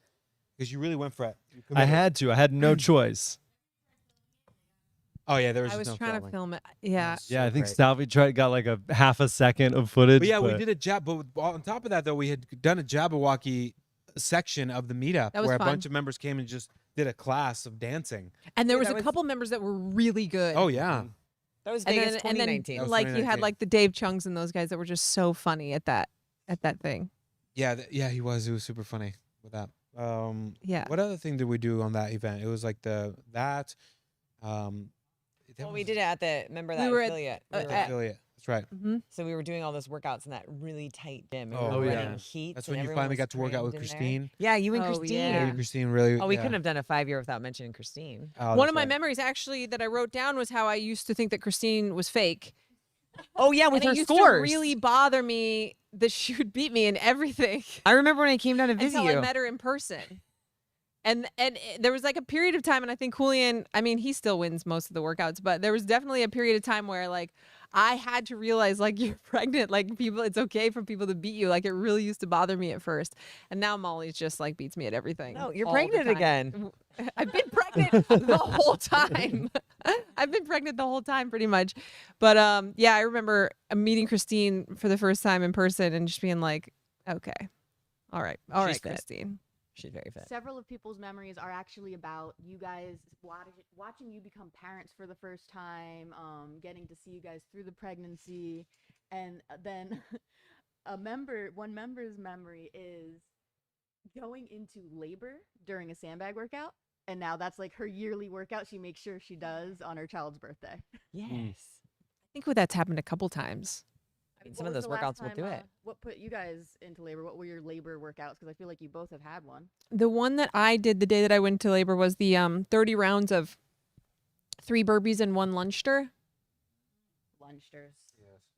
because you really went for it. You I committed. had to. I had no choice. Oh yeah, there was. I just was no trying filming. to film it. Yeah. Yes. Yeah, So I think great. Salvi got like a half a second of footage. But yeah, we did a jab. But on top of that, though, we had done a Jabberwocky section of the meetup That was where fun. a bunch of members came and just did a class of dancing. And there Yeah, was that a was- couple members that were really good. Oh yeah, That was and Vegas then 2019. That was like you had 2019. like the Dave Chungs and those guys that were just so funny at that thing. yeah, yeah. He was. It was super funny with that. Yeah. What other thing did we do on that event? It was like that. Well, we did it at the remember We that were at- affiliate. uh, We were- at- affiliate. That's right. Mm-hmm. so we were doing all those workouts in that really tight gym. And Oh, we were yeah. running heats. That's and when you everyone finally was got to work out with crammed in there. Christine. Yeah, you and Oh, Christine. yeah. Yeah, Christine really. Oh, we yeah. couldn't have done a 5-year without mentioning Christine. Oh, One that's of my right. memories actually that I wrote down was how I used to think that Christine was fake. Oh yeah, with and her it used scores. to really bother me that she would beat me in everything I remember when I came down to visit until you. I met her in person. And there was like a period of time, and I think Julian, I mean, he still wins most of the workouts, but there was definitely a period of time where like I had to realize like you're pregnant, like people, it's okay for people to beat you. Like it really used to bother me at first, and now Molly's just like beats me at everything. No, you're all the pregnant time. again. I've been pregnant the whole time. I've been pregnant the whole time, pretty much. But yeah, I remember meeting Christine for the first time in person and just being like, okay, all right, She's fit. Christine. She's very fit. Several of people's memories are actually about you guys watching you become parents for the first time, getting to see you guys through the pregnancy, and then one member's memory is going into labor during a sandbag workout, and now that's like her yearly workout she makes sure she does on her child's birthday. Yes. I think that's happened a couple times. I mean, What some of was those the last workouts will time, do it. What put you guys into labor? What were your labor workouts? Because I feel like you both have had one. The one that I did the day that I went to labor was the 30 rounds of 3 burpees and 1 lunge stir Lunchters.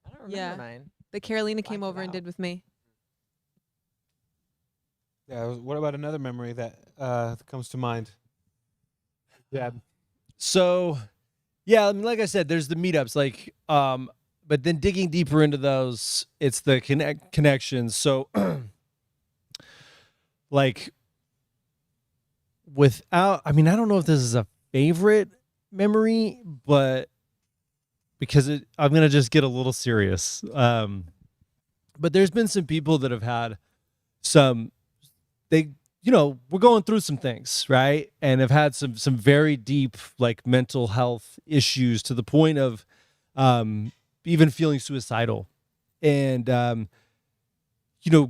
I don't remember Yeah. mine. that Carolina came Blacked it over and out. did with me. Yeah. What about another memory that comes to mind? Yeah. So, yeah, I mean, like I said, there's the meetups, like, but then digging deeper into those, it's the connections. So, like, I mean, I don't know if this is a favorite memory, but because I'm gonna just get a little serious. But there's been some people that have had we're going through some things, right? And have had some very deep like mental health issues to the point of even feeling suicidal. And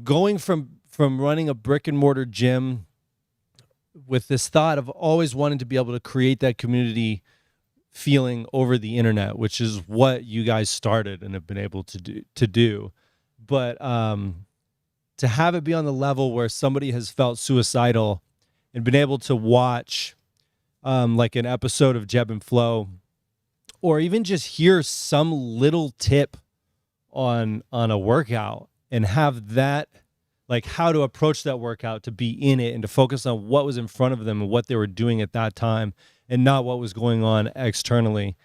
going from running a brick and mortar gym with this thought of always wanting to be able to create that community feeling over the internet, which is what you guys started and have been able to do. But to have it be on the level where somebody has felt suicidal and been able to watch like an episode of Jeb and Flo, or even just hear some little tip on a workout and have that, like how to approach that workout, to be in it and to focus on what was in front of them and what they were doing at that time and not what was going on externally,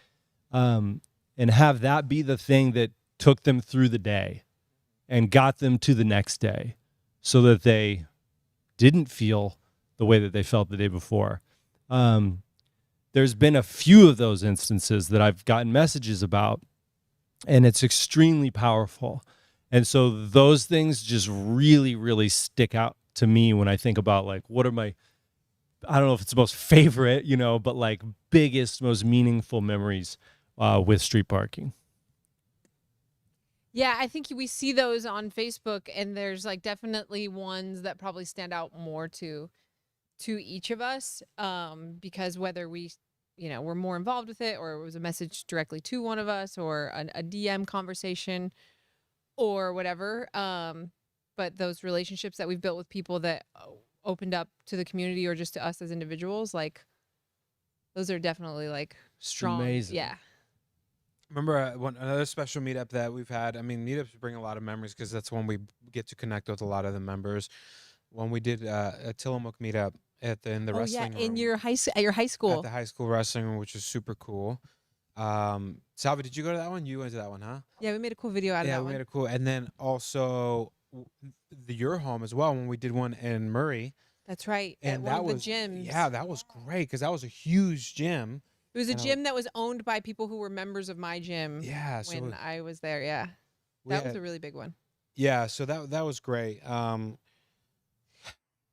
and have that be the thing that took them through the day and got them to the next day so that they didn't feel the way that they felt the day before. There's been a few of those instances that I've gotten messages about, and it's extremely powerful. And so those things just really, really stick out to me when I think about like, what are my, I don't know if it's the most favorite, but like biggest, most meaningful memories with street parking. Yeah, I think we see those on Facebook, and there's like definitely ones that probably stand out more to each of us, because whether we're more involved with it, or it was a message directly to one of us, or a DM conversation, or whatever. But those relationships that we've built with people that opened up to the community or just to us as individuals, like those are definitely like strong. amazing. Yeah, Remember another special meetup that we've had. I mean, meetups bring a lot of memories because that's when we get to connect with a lot of the members. When we did a Tillamook meetup in the Oh yeah, wrestling in room your at your high at school. the high school wrestling room, which was super cool. Salvi, did you go to that one? You went to that one, huh? Yeah, we made a cool video out of Yeah, that we one. made it cool. And then also your home as well when we did one in Murray. That's right. At And one that of the was gyms. yeah, that was great because that was a huge gym. It was a and I- gym that was owned by people who were members of my gym Yeah, so when I was there. Yeah. we That was had- a really big one. yeah, so that was great.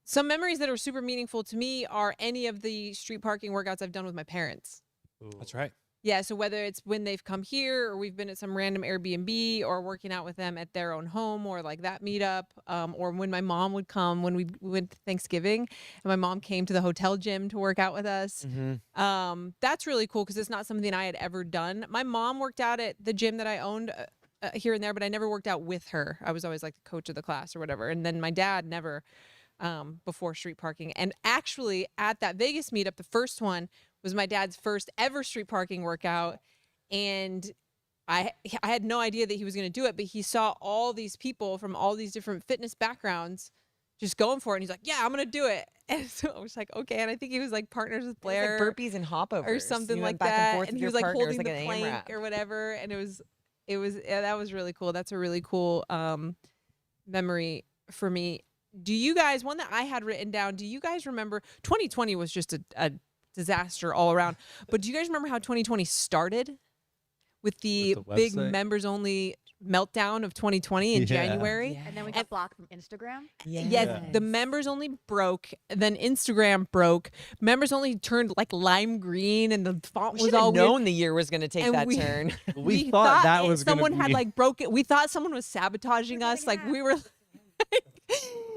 Some memories that are super meaningful to me are any of the street parking workouts I've done with my parents. That's right. Yeah, so whether it's when they've come here or we've been at some random Airbnb or working out with them at their own home or like that meetup, or when my mom would come when we went to Thanksgiving and my mom came to the hotel gym to work out with us. That's really cool because it's not something I had ever done. My mom worked out at the gym that I owned here and there, but I never worked out with her. I was always like the coach of the class or whatever. And then my dad never before street parking. And actually at that Vegas meetup, the first one was my dad's first ever street parking workout. And I had no idea that he was going to do it, but he saw all these people from all these different fitness backgrounds just going for it. And he's like, yeah, I'm going to do it. And so I was like, okay. And I think he was like partners with It was Blair like burpees and hopovers or something You like went back that. and forth And with he your was like partner. It holding like the an plank AMRAP. or whatever. And yeah, that was really cool. That's a really cool memory for me. Do you guys, one that I had written down, do you guys remember 2020 was just a disaster all around, but do you guys remember how 2020 started with the the big website? members only meltdown of 2020 in Yeah. January? And then we got blocked from Instagram. Yes, the members only broke, then Instagram broke. Members only turned like lime green, and the font We was should all have weird. known the year was going to take And that we- turn. We thought that was gonna someone had be- like broken. We thought someone was sabotaging We're us. getting Like we were.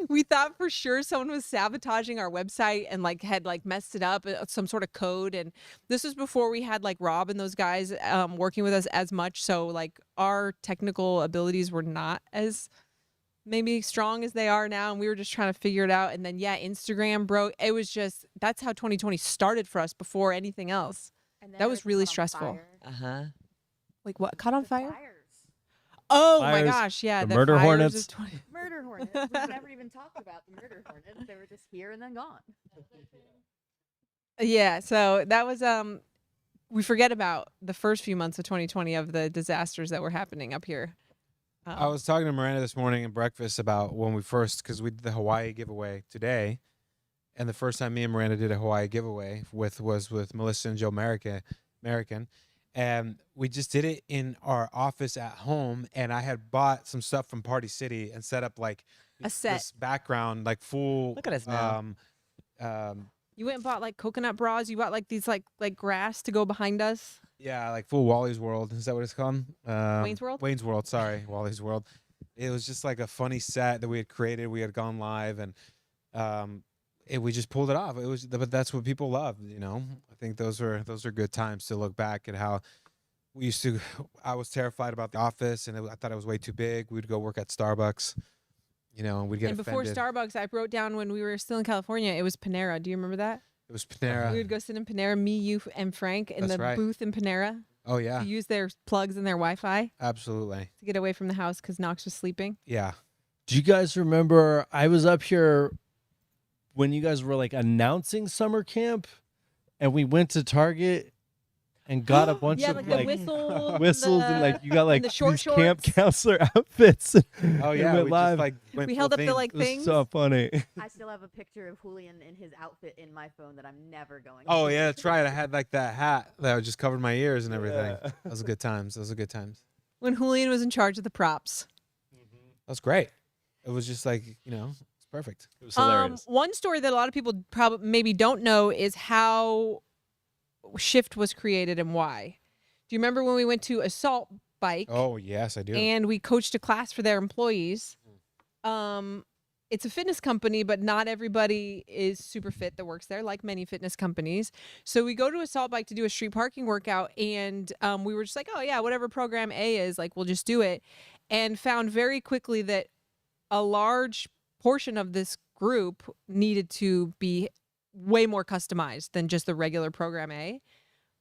We thought for sure someone was sabotaging our website and like had like messed it up, some sort of code. And this was before we had like Rob and those guys working with us as much. So like our technical abilities were not as maybe strong as they are now. And we were just trying to figure it out. And then, yeah, Instagram broke. It was just, that's how 2020 started for us before anything else. And then That was everything really caught on stressful. fire. Uh-huh. Like what? Caught on The fire? fires. Oh my Fires, gosh. Yeah. the murder fires hornets. of 20 Murder hornets. We never even talked about the murder hornets. They were just here and then gone. Yeah, so that was we forget about the first few months of 2020 of the disasters that were happening up here. I was talking to Miranda this morning at breakfast about when we first, because we did the Hawaii giveaway today, and the first time me and Miranda did a Hawaii giveaway was with Melissa and Joe American, and we just did it in our office at home, and I had bought some stuff from Party City and set up like A set. this background, like full. Look at us now. You went and bought like coconut bras. You bought like these like grass to go behind us. Yeah, like full Wally's World. Is that what it's called? Wayne's World? Wayne's World. Sorry, Wally's World. It was just like a funny set that we had created. We had gone live, and we just pulled it off. It was, but that's what people love, you know. I think those are good times to look back at how we used to. I was terrified about the office, and I thought it was way too big. We'd go work at Starbucks, you know, and we'd get And before offended. Starbucks, I wrote down when we were still in California, it was Panera. Do you remember that? It was Panera. We would go sit in Panera, me, you, and Frank in That's the right. booth in Panera Oh yeah, to use their plugs and their Wi-Fi absolutely. to get away from the house because Knox was sleeping. Yeah. Do you guys remember I was up here when you guys were like announcing summer camp and we went to Target and got a bunch Yeah, of like like the whistle, whistles and like you got like the short these camp shorts. counselor outfits. Oh and yeah. went We live. just like went We full held up the theme. like It was things. so funny. I still have a picture of Julian in his outfit in my phone that I'm never going to. Oh yeah, that's right. I had like that hat that just covered my ears and everything. Yeah. Those were good times. Those were good times. When Julian was in charge of the props. That was great. It was just like, you know, it's perfect. It was hilarious. One story that a lot of people probably maybe don't know is how Shift was created and why. Do you remember when we went to Assault Bike Oh yes, I do. and we coached a class for their employees? It's a fitness company, but not everybody is super fit that works there, like many fitness companies. So we go to Assault Bike to do a street parking workout, and we were just like, oh yeah, whatever program A is, like we'll just do it, and found very quickly that a large portion of this group needed to be way more customized than just the regular program A.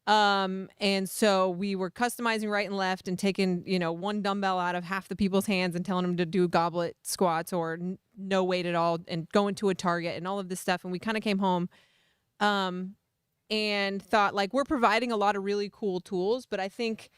And so we were customizing right and left and taking, one dumbbell out of half the people's hands and telling them to do goblet squats or no weight at all and going to a target and all of this stuff. And we kind of came home and thought like we're providing a lot of really cool tools, but I think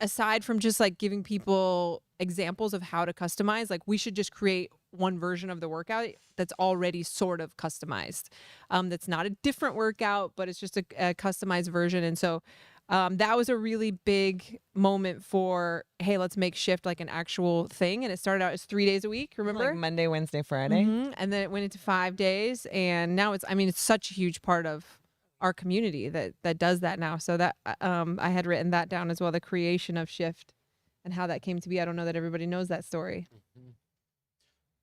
aside from just like giving people examples of how to customize, like we should just create one version of the workout that's already sort of customized. That's not a different workout, but it's just a customized version. And so that was a really big moment for, hey, let's make Shift like an actual thing. And it started out as 3 days a week, remember? Like Monday, Wednesday, Friday. And then it went into 5 days. And now it's such a huge part of our community that does that now. So that I had written that down as well, the creation of Shift and how that came to be. I don't know that everybody knows that story.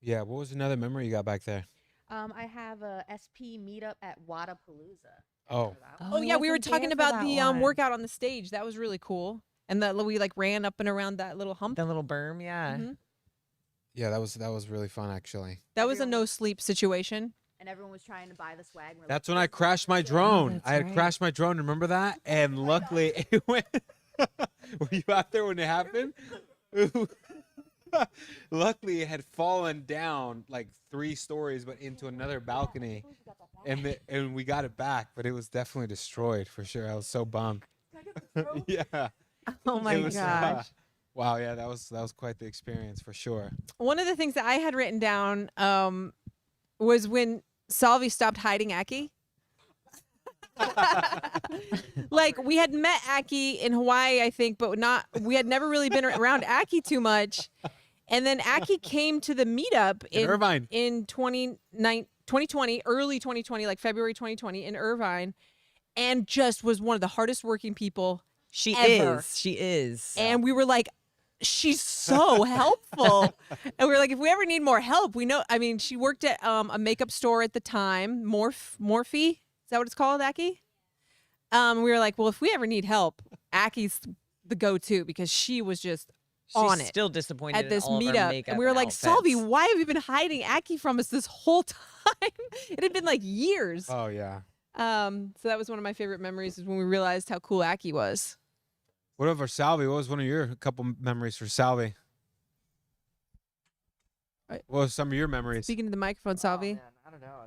Yeah, what was another memory you got back there? I have a SP meetup at Wadapalooza. Oh. Oh yeah, we were talking about the workout on the stage. That was really cool. And that we like ran up and around that little hump. The little berm, yeah. Yeah, that was really fun actually. That was a no sleep situation. And everyone was trying to buy the swag. We're That's like, when I "Here's crashed my the drone. that's I had right. crashed my drone. Remember that? And luckily it went. Were you out there when it happened? Luckily, it had fallen down like 3 stories, but into another balcony, and we got it back. But it was definitely destroyed for sure. I was so bummed. Yeah. Oh my It was, gosh. wow. Yeah, that was quite the experience for sure. One of the things that I had written down was when Salvi stopped hiding Aki. Like we had met Aki in Hawaii, I think, but we had never really been around Aki too much. And then Aki came to the meetup In Irvine. in 2020, early 2020, like February 2020 in Irvine, and just was one of the hardest working people She ever. is. She is. And we were like, she's so helpful. And we were like, if we ever need more help, we know. I mean, she worked at a makeup store at the time, Morphe. Is that what it's called, Aki? We were like, well, if we ever need help, Aki's the go-to because she was just on She's it still disappointed at this in all of our meetup. makeup And we were like, outfits. Salvi, why have you been hiding Aki from us this whole time? It had been like years. Oh yeah. So that was one of my favorite memories is when we realized how cool Aki was. What over Salvi? What was one of your couple memories for Salvi? What was some of your memories? Speaking to the microphone, Salvi. Oh, man, I don't know.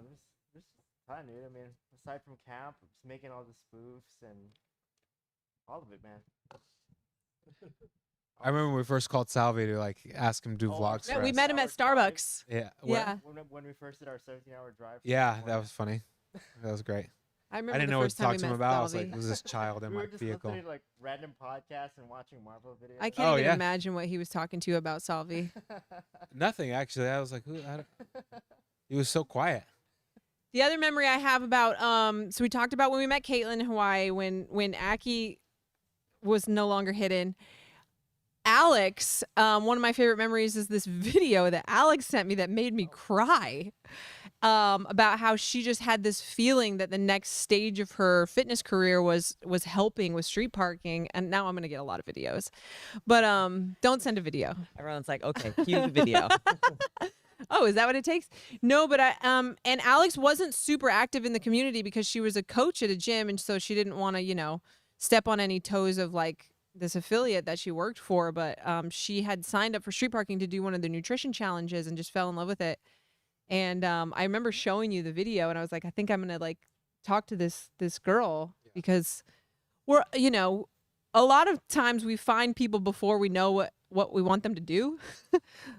This fun, dude. I mean, aside from camp, just making all the spoofs and all of it, man. I remember when we first called Salvi to like ask him to do Oh, vlogs Yeah, for we us. met him at Starbucks. Yeah. where- Yeah. When we first did our 17-hour drive. from Yeah, California, that was funny. That was great. I remember I didn't the know what first to time talk we to him met about. I was Salvi. like, was this child in we my were just vehicle? listening to like random podcasts and watching Marvel videos. I can't Oh, even yeah. imagine what he was talking to you about, Salvi. Nothing actually. I was like, he was so quiet. The other memory I have about so we talked about when we met Caitlin in Hawaii when Aki was no longer hidden. Alex, one of my favorite memories is this video that Alex sent me that made me cry about how she just had this feeling that the next stage of her fitness career was helping with street parking. And now I'm gonna get a lot of videos, but don't send a video. Everyone's like, okay, cue the video. Oh, is that what it takes? No, but and Alex wasn't super active in the community because she was a coach at a gym, and so she didn't want to, step on any toes of like this affiliate that she worked for. But she had signed up for street parking to do one of the nutrition challenges and just fell in love with it. And I remember showing you the video, and I was like, I think I'm gonna like talk to this girl because we're, a lot of times we find people before we know what we want them to do.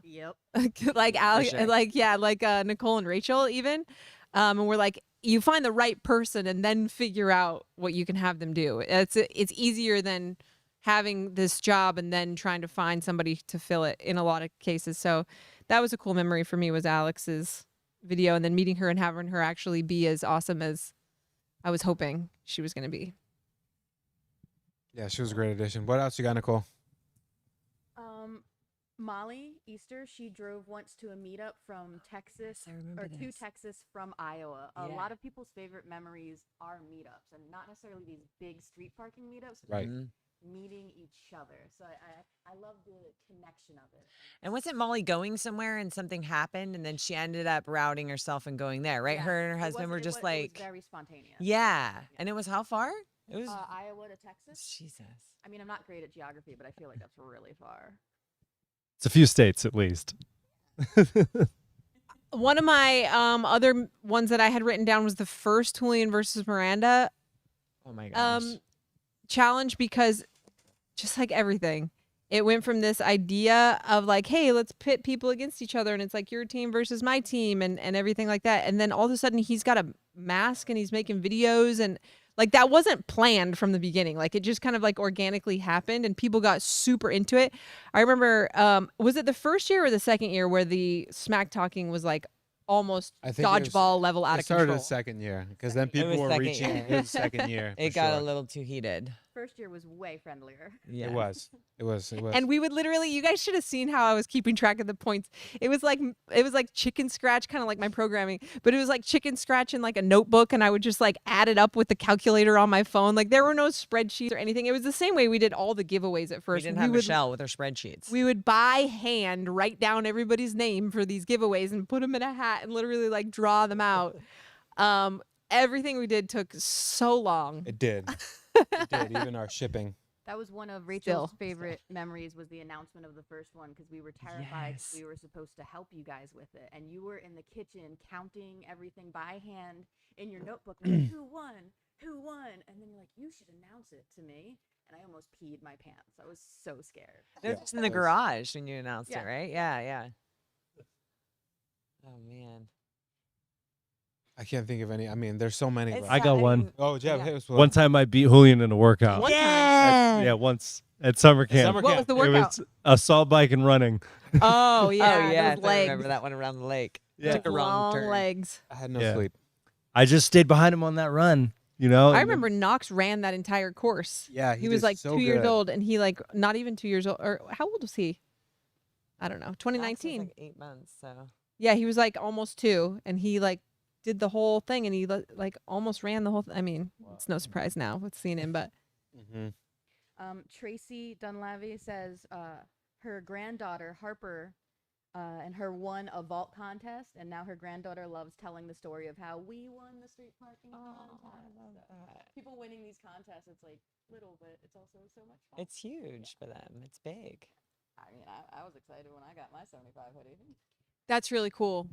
Yep. Like Alex, sure. like Nicole and Rachel even, and we're like, you find the right person and then figure out what you can have them do. It's easier than having this job and then trying to find somebody to fill it in a lot of cases. So that was a cool memory for me, was Alex's video, and then meeting her and having her actually be as awesome as I was hoping she was going to be. Yeah, she was a great addition. What else you got, Nicole? Molly Easter, she drove once to a meetup from Texas, I remember or to this. Texas from Iowa. A Yeah. lot of people's favorite memories are meetups, and not necessarily these big street parking meetups, but Right. Mhm. meeting each other. So I love the connection of it. And wasn't Molly going somewhere and something happened and then she ended up routing herself and going there, right? Yeah, Her and her it husband were wasn't- just it was like, very spontaneous. yeah. And it was how far? It was Iowa to Texas. Jesus. I mean, I'm not great at geography, but I feel like that's really far. It's a few states at least. One of my other ones that I had written down was the first Julian versus Miranda Oh my gosh. challenge, because just like everything, it went from this idea of like, hey, let's pit people against each other, and it's like your team versus my team, and everything like that. And then all of a sudden he's got a mask and he's making videos, and like that wasn't planned from the beginning. Like it just kind of like organically happened, and people got super into it. I remember, was it the first year or the second year where the smack talking was like almost I think it was- dodgeball level out It of started control? the second year because then It people was were second reaching. year. It was the second year. It for got a sure. little too heated. First year was way friendlier. Yeah. It was. It was. It was. And we would literally, you guys should have seen how I was keeping track of the points. It was like chicken scratch, kind of like my programming, but it was like chicken scratch in like a notebook, and I would just like add it up with the calculator on my phone. Like there were no spreadsheets or anything. It was the same way we did all the giveaways at We first. didn't have would, Michelle with her spreadsheets. We would by hand write down everybody's name for these giveaways and put them in a hat and literally like draw them out. Everything we did took so long. It did. It did. Even our shipping. That was one of Rachel's Still. favorite memories, was the announcement of the first one, because we were terrified 'cause Yes. we were supposed to help you guys with it, and you were in the kitchen counting everything by hand in your notebook, like, who won, and then you're like, you should announce it to me, and I almost peed my pants. I was so scared. It was Yeah, just in the it was. garage when you announced Yeah. it, right? Yeah, yeah. Oh man. I can't think of any. I mean, there's so many. It's but- I got one. mean, Oh, Jeff, yeah. hit us with One time I beat Julian in a workout. One time. Yeah, once at summer camp. summer What camp. was the It workout? was assault bike and running. Oh yeah, Oh yeah, those I legs. remember that one around the lake. Yeah. Took a wrong Long turn. legs. I had no Yeah. sleep. I just stayed behind him on that run. You know. I and then- remember Knox ran that entire course. Yeah, He was did like so 2 years good. old, and he like not even 2 years old, or how old was he? I don't know, Max was 2019. like 8 months. So Yeah, he was like almost 2, and he like did the whole thing, and he like almost ran the whole. I mean, it's no surprise now with seeing him, but Mm-hmm. Tracy Dunlavy says her granddaughter Harper and her won a vault contest, and now her granddaughter loves telling the story of how we won the street parking contest. People winning these contests, it's like little, but it's also so much fun. it's huge for them. It's big. I mean, I was excited when I got my 75 hoodie. that's really cool.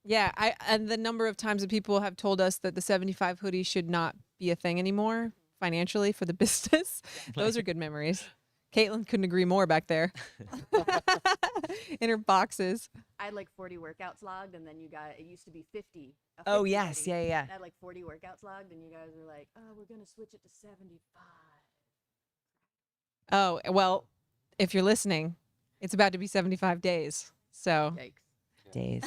Yeah, and the number of times that people have told us that the 75 hoodie should not be a thing anymore financially for the business. Those are good memories. Caitlin couldn't agree more back there in her boxes. I had like 40 workouts logged, and then you got it used to be 50. a Oh 50 yes, hoodie. yeah, yeah. I had like 40 workouts logged, and you guys were like, "Oh, we're gonna switch it to 75." Oh, well, if you're listening, it's about to be 75 days. So Yikes! Days,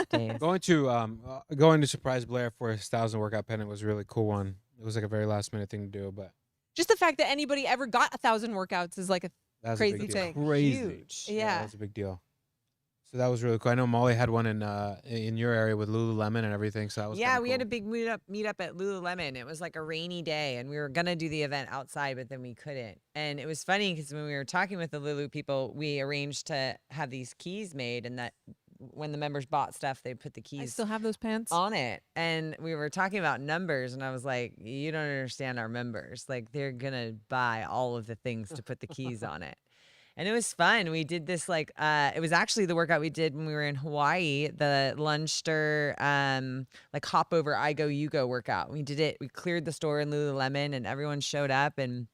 days. Going to surprise Blair for his 1,000 workout pennant was a really cool one. It was like a very last minute thing to do, but just the fact that anybody ever got 1,000 workouts is like a that was a crazy big deal. thing. Crazy. Huge. Yeah. that was a big deal. So that was really cool. I know Molly had one in your area with Lululemon and everything. So that was Yeah, kinda we had cool. a big meetup at Lululemon. It was like a rainy day, and we were gonna do the event outside, but then we couldn't. And it was funny because when we were talking with the Lulu people, we arranged to have these keys made, and that when the members bought stuff, they put the I keys still have those pants. on it. And we were talking about numbers, and I was like, you don't understand our members. Like, they're gonna buy all of the things to put the keys on it. And it was fun. We did this like it was actually the workout we did when we were in Hawaii, the Lunchster like hop over I go you go workout. We did it. We cleared the store in Lululemon, and everyone showed up, and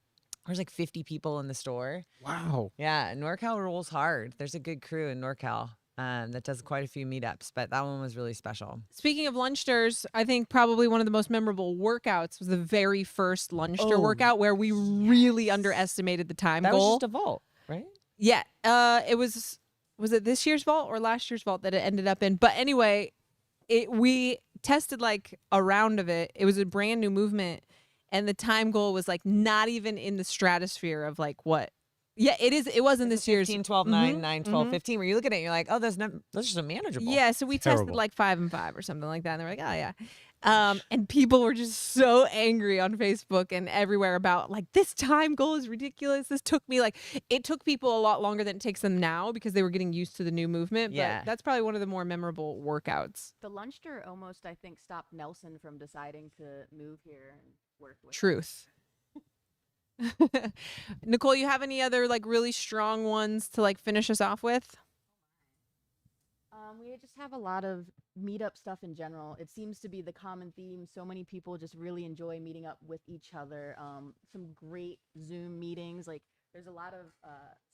there was like 50 people in the store. Wow. Yeah, NorCal rolls hard. There's a good crew in NorCal that does quite a few meetups, but that one was really special. Speaking of Lunchsters, I think probably one of the most memorable workouts was the very first Lunchster Oh, workout where we really underestimated the time That goal. was just a vault, right? Yeah, it was it this year's vault or last year's vault that it ended up in? But anyway, we tested like a round of it. It was a brand new movement, and the time goal was like not even in the stratosphere of like what. Yeah, it is. It wasn't this year's. 15, 12, 9, Mhm, 9, 12, mhm. 15, where you look at it and you're like, oh, those are so manageable. Yeah, so we tested Terrible. like 5 and 5 or something like that, and they're like, oh yeah. And people were just so angry on Facebook and everywhere about like this time goal is ridiculous. This took me it took people a lot longer than it takes them now because they were getting used to the new movement. Yeah. But that's probably one of the more memorable workouts. The Lunchster almost, I think, stopped Nelson from deciding to move here and work with. us. Truth. Nicole, you have any other like really strong ones to like finish us off with? We just have a lot of meetup stuff in general. It seems to be the common theme. So many people just really enjoy meeting up with each other. Some great Zoom meetings. Like there's a lot of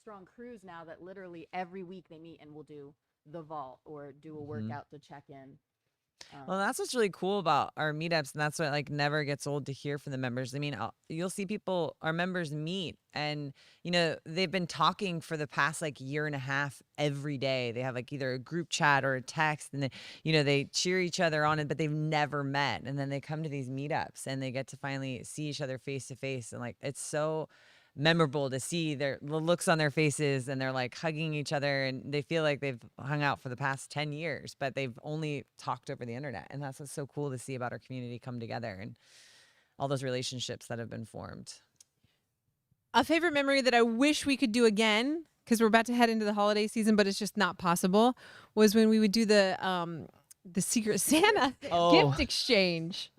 strong crews now that literally every week they meet and will do the vault or do a workout to check in. Well, that's what's really cool about our meetups, and that's what like never gets old to hear from the members. I mean, you'll see people, our members meet, and they've been talking for the past like year and a half every day. They have like either a group chat or a text, and they cheer each other on, but they've never met. And then they come to these meetups, and they get to finally see each other face to face, and like it's so memorable to see the looks on their faces, and they're like hugging each other, and they feel like they've hung out for the past 10 years, but they've only talked over the internet. And that's what's so cool to see about our community come together and all those relationships that have been formed. A favorite memory that I wish we could do again, because we're about to head into the holiday season, but it's just not possible, was when we would do the Secret Santa gift exchange.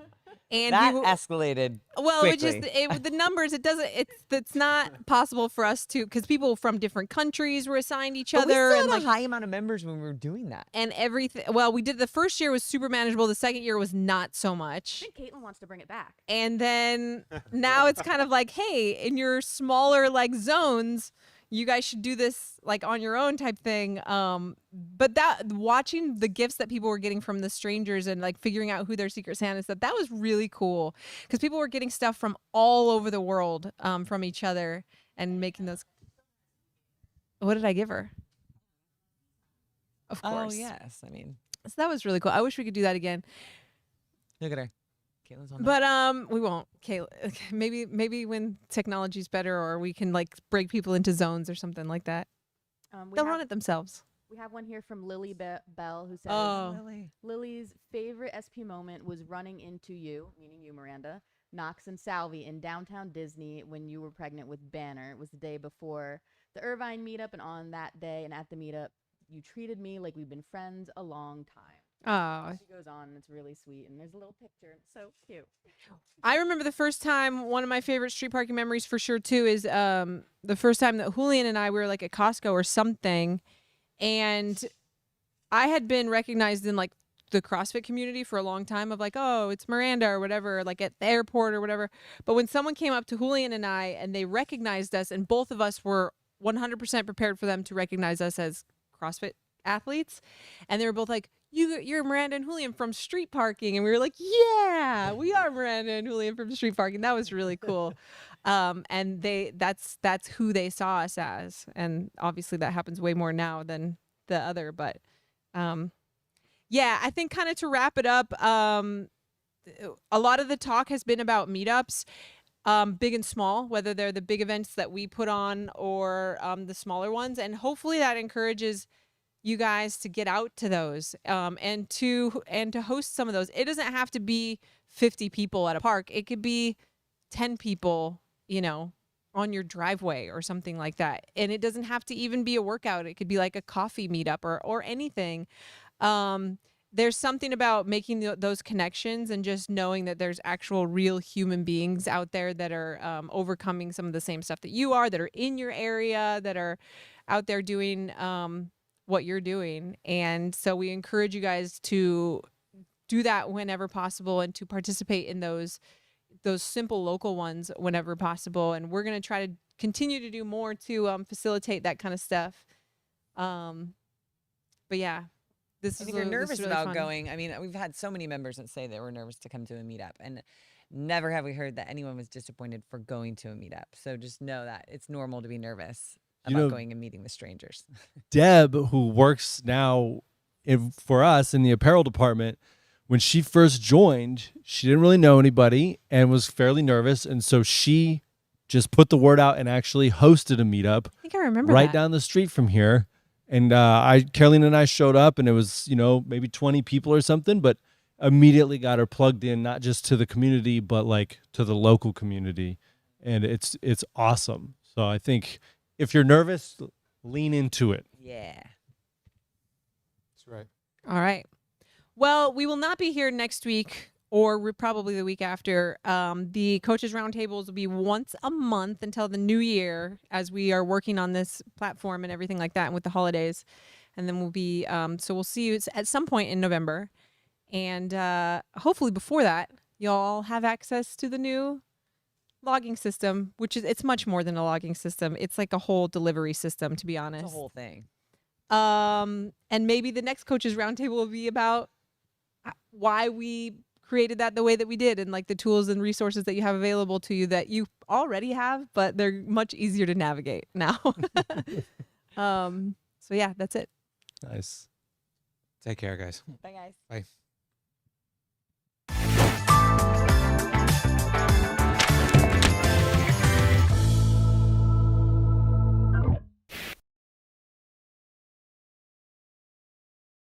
And that escalated. Well, quickly. The numbers. It's not possible for us to, because people from different countries were assigned each But other, we still and had like a high amount of members when we were doing that. and everything. Well, we did the first year was super manageable. The second year was not so I much. think Caitlin wants to bring it back. And then now it's kind of like, hey, in your smaller like zones, you guys should do this like on your own type thing. But that watching the gifts that people were getting from the strangers and like figuring out who their Secret Santa is, that was really cool, because people were getting stuff from all over the world from each other and making those. What did I give her? Of course. Oh yes, I mean, So that was really cool. I wish we could do that again. look at her. Caitlin's on But we won't. Kayla, maybe when technology's better, or we can like break people into zones or something like that. They'll run it themselves. We have one here from Lily Bell, who says, Oh. Lily's favorite SP moment was running into you, meaning you, Miranda, Knox and Salvi in downtown Disney when you were pregnant with Banner. It was the day before the Irvine meetup, and on that day and at the meetup, you treated me like we've been friends a long time. Oh, She goes on, and it's really sweet, and there's a little picture. It's so cute. I remember the first time. One of my favorite street parking memories for sure too is the first time that Julian and I were like at Costco or something, and I had been recognized in like the CrossFit community for a long time of like, oh, it's Miranda or whatever, like at the airport or whatever. But when someone came up to Julian and I and they recognized us, and both of us were 100% prepared for them to recognize us as CrossFit athletes, and they were both like, you're Miranda and Julian from street parking. And we were like, yeah, we are Miranda and Julian from street parking. That was really cool. And that's who they saw us as. And obviously that happens way more now than the other. But yeah, I think kind of to wrap it up, a lot of the talk has been about meetups, big and small, whether they're the big events that we put on or the smaller ones. And hopefully that encourages you guys to get out to those and to host some of those. It doesn't have to be 50 people at a park. It could be 10 people, on your driveway or something like that. And it doesn't have to even be a workout. It could be like a coffee meetup or anything. There's something about making those connections and just knowing that there's actual real human beings out there that are overcoming some of the same stuff that you are, that are in your area, that are out there doing what you're doing. And so we encourage you guys to do that whenever possible and to participate in those simple local ones whenever possible. And we're going to try to continue to do more to facilitate that kind of stuff. But yeah, this And is if you're this nervous is really about fun. going, I mean, we've had so many members that say they were nervous to come to a meetup, and never have we heard that anyone was disappointed for going to a meetup. So just know that it's normal to be nervous about going and meeting the strangers. Deb, who works now for us in the apparel department, when she first joined, she didn't really know anybody and was fairly nervous. And so she just put the word out and actually hosted a meetup I think I remember right that. down the street from here. And Caroline and I showed up, and it was, maybe 20 people or something, but immediately got her plugged in, not just to the community, but like to the local community. And it's awesome. So I think if you're nervous, lean into it. Yeah. That's right. All right. Well, we will not be here next week or probably the week after. The coaches roundtables will be once a month until the new year, as we are working on this platform and everything like that, and with the holidays. And then we'll be so we'll see you at some point in November, and hopefully before that, y'all have access to the new logging system, which is it's much more than a logging system. It's like a whole delivery system, to be honest. It's a whole thing. And maybe the next coaches roundtable will be about why we created that the way that we did, and like the tools and resources that you have available to you that you already have, but they're much easier to navigate now. So yeah, that's it. Nice. Take care, guys. Bye, guys. Bye.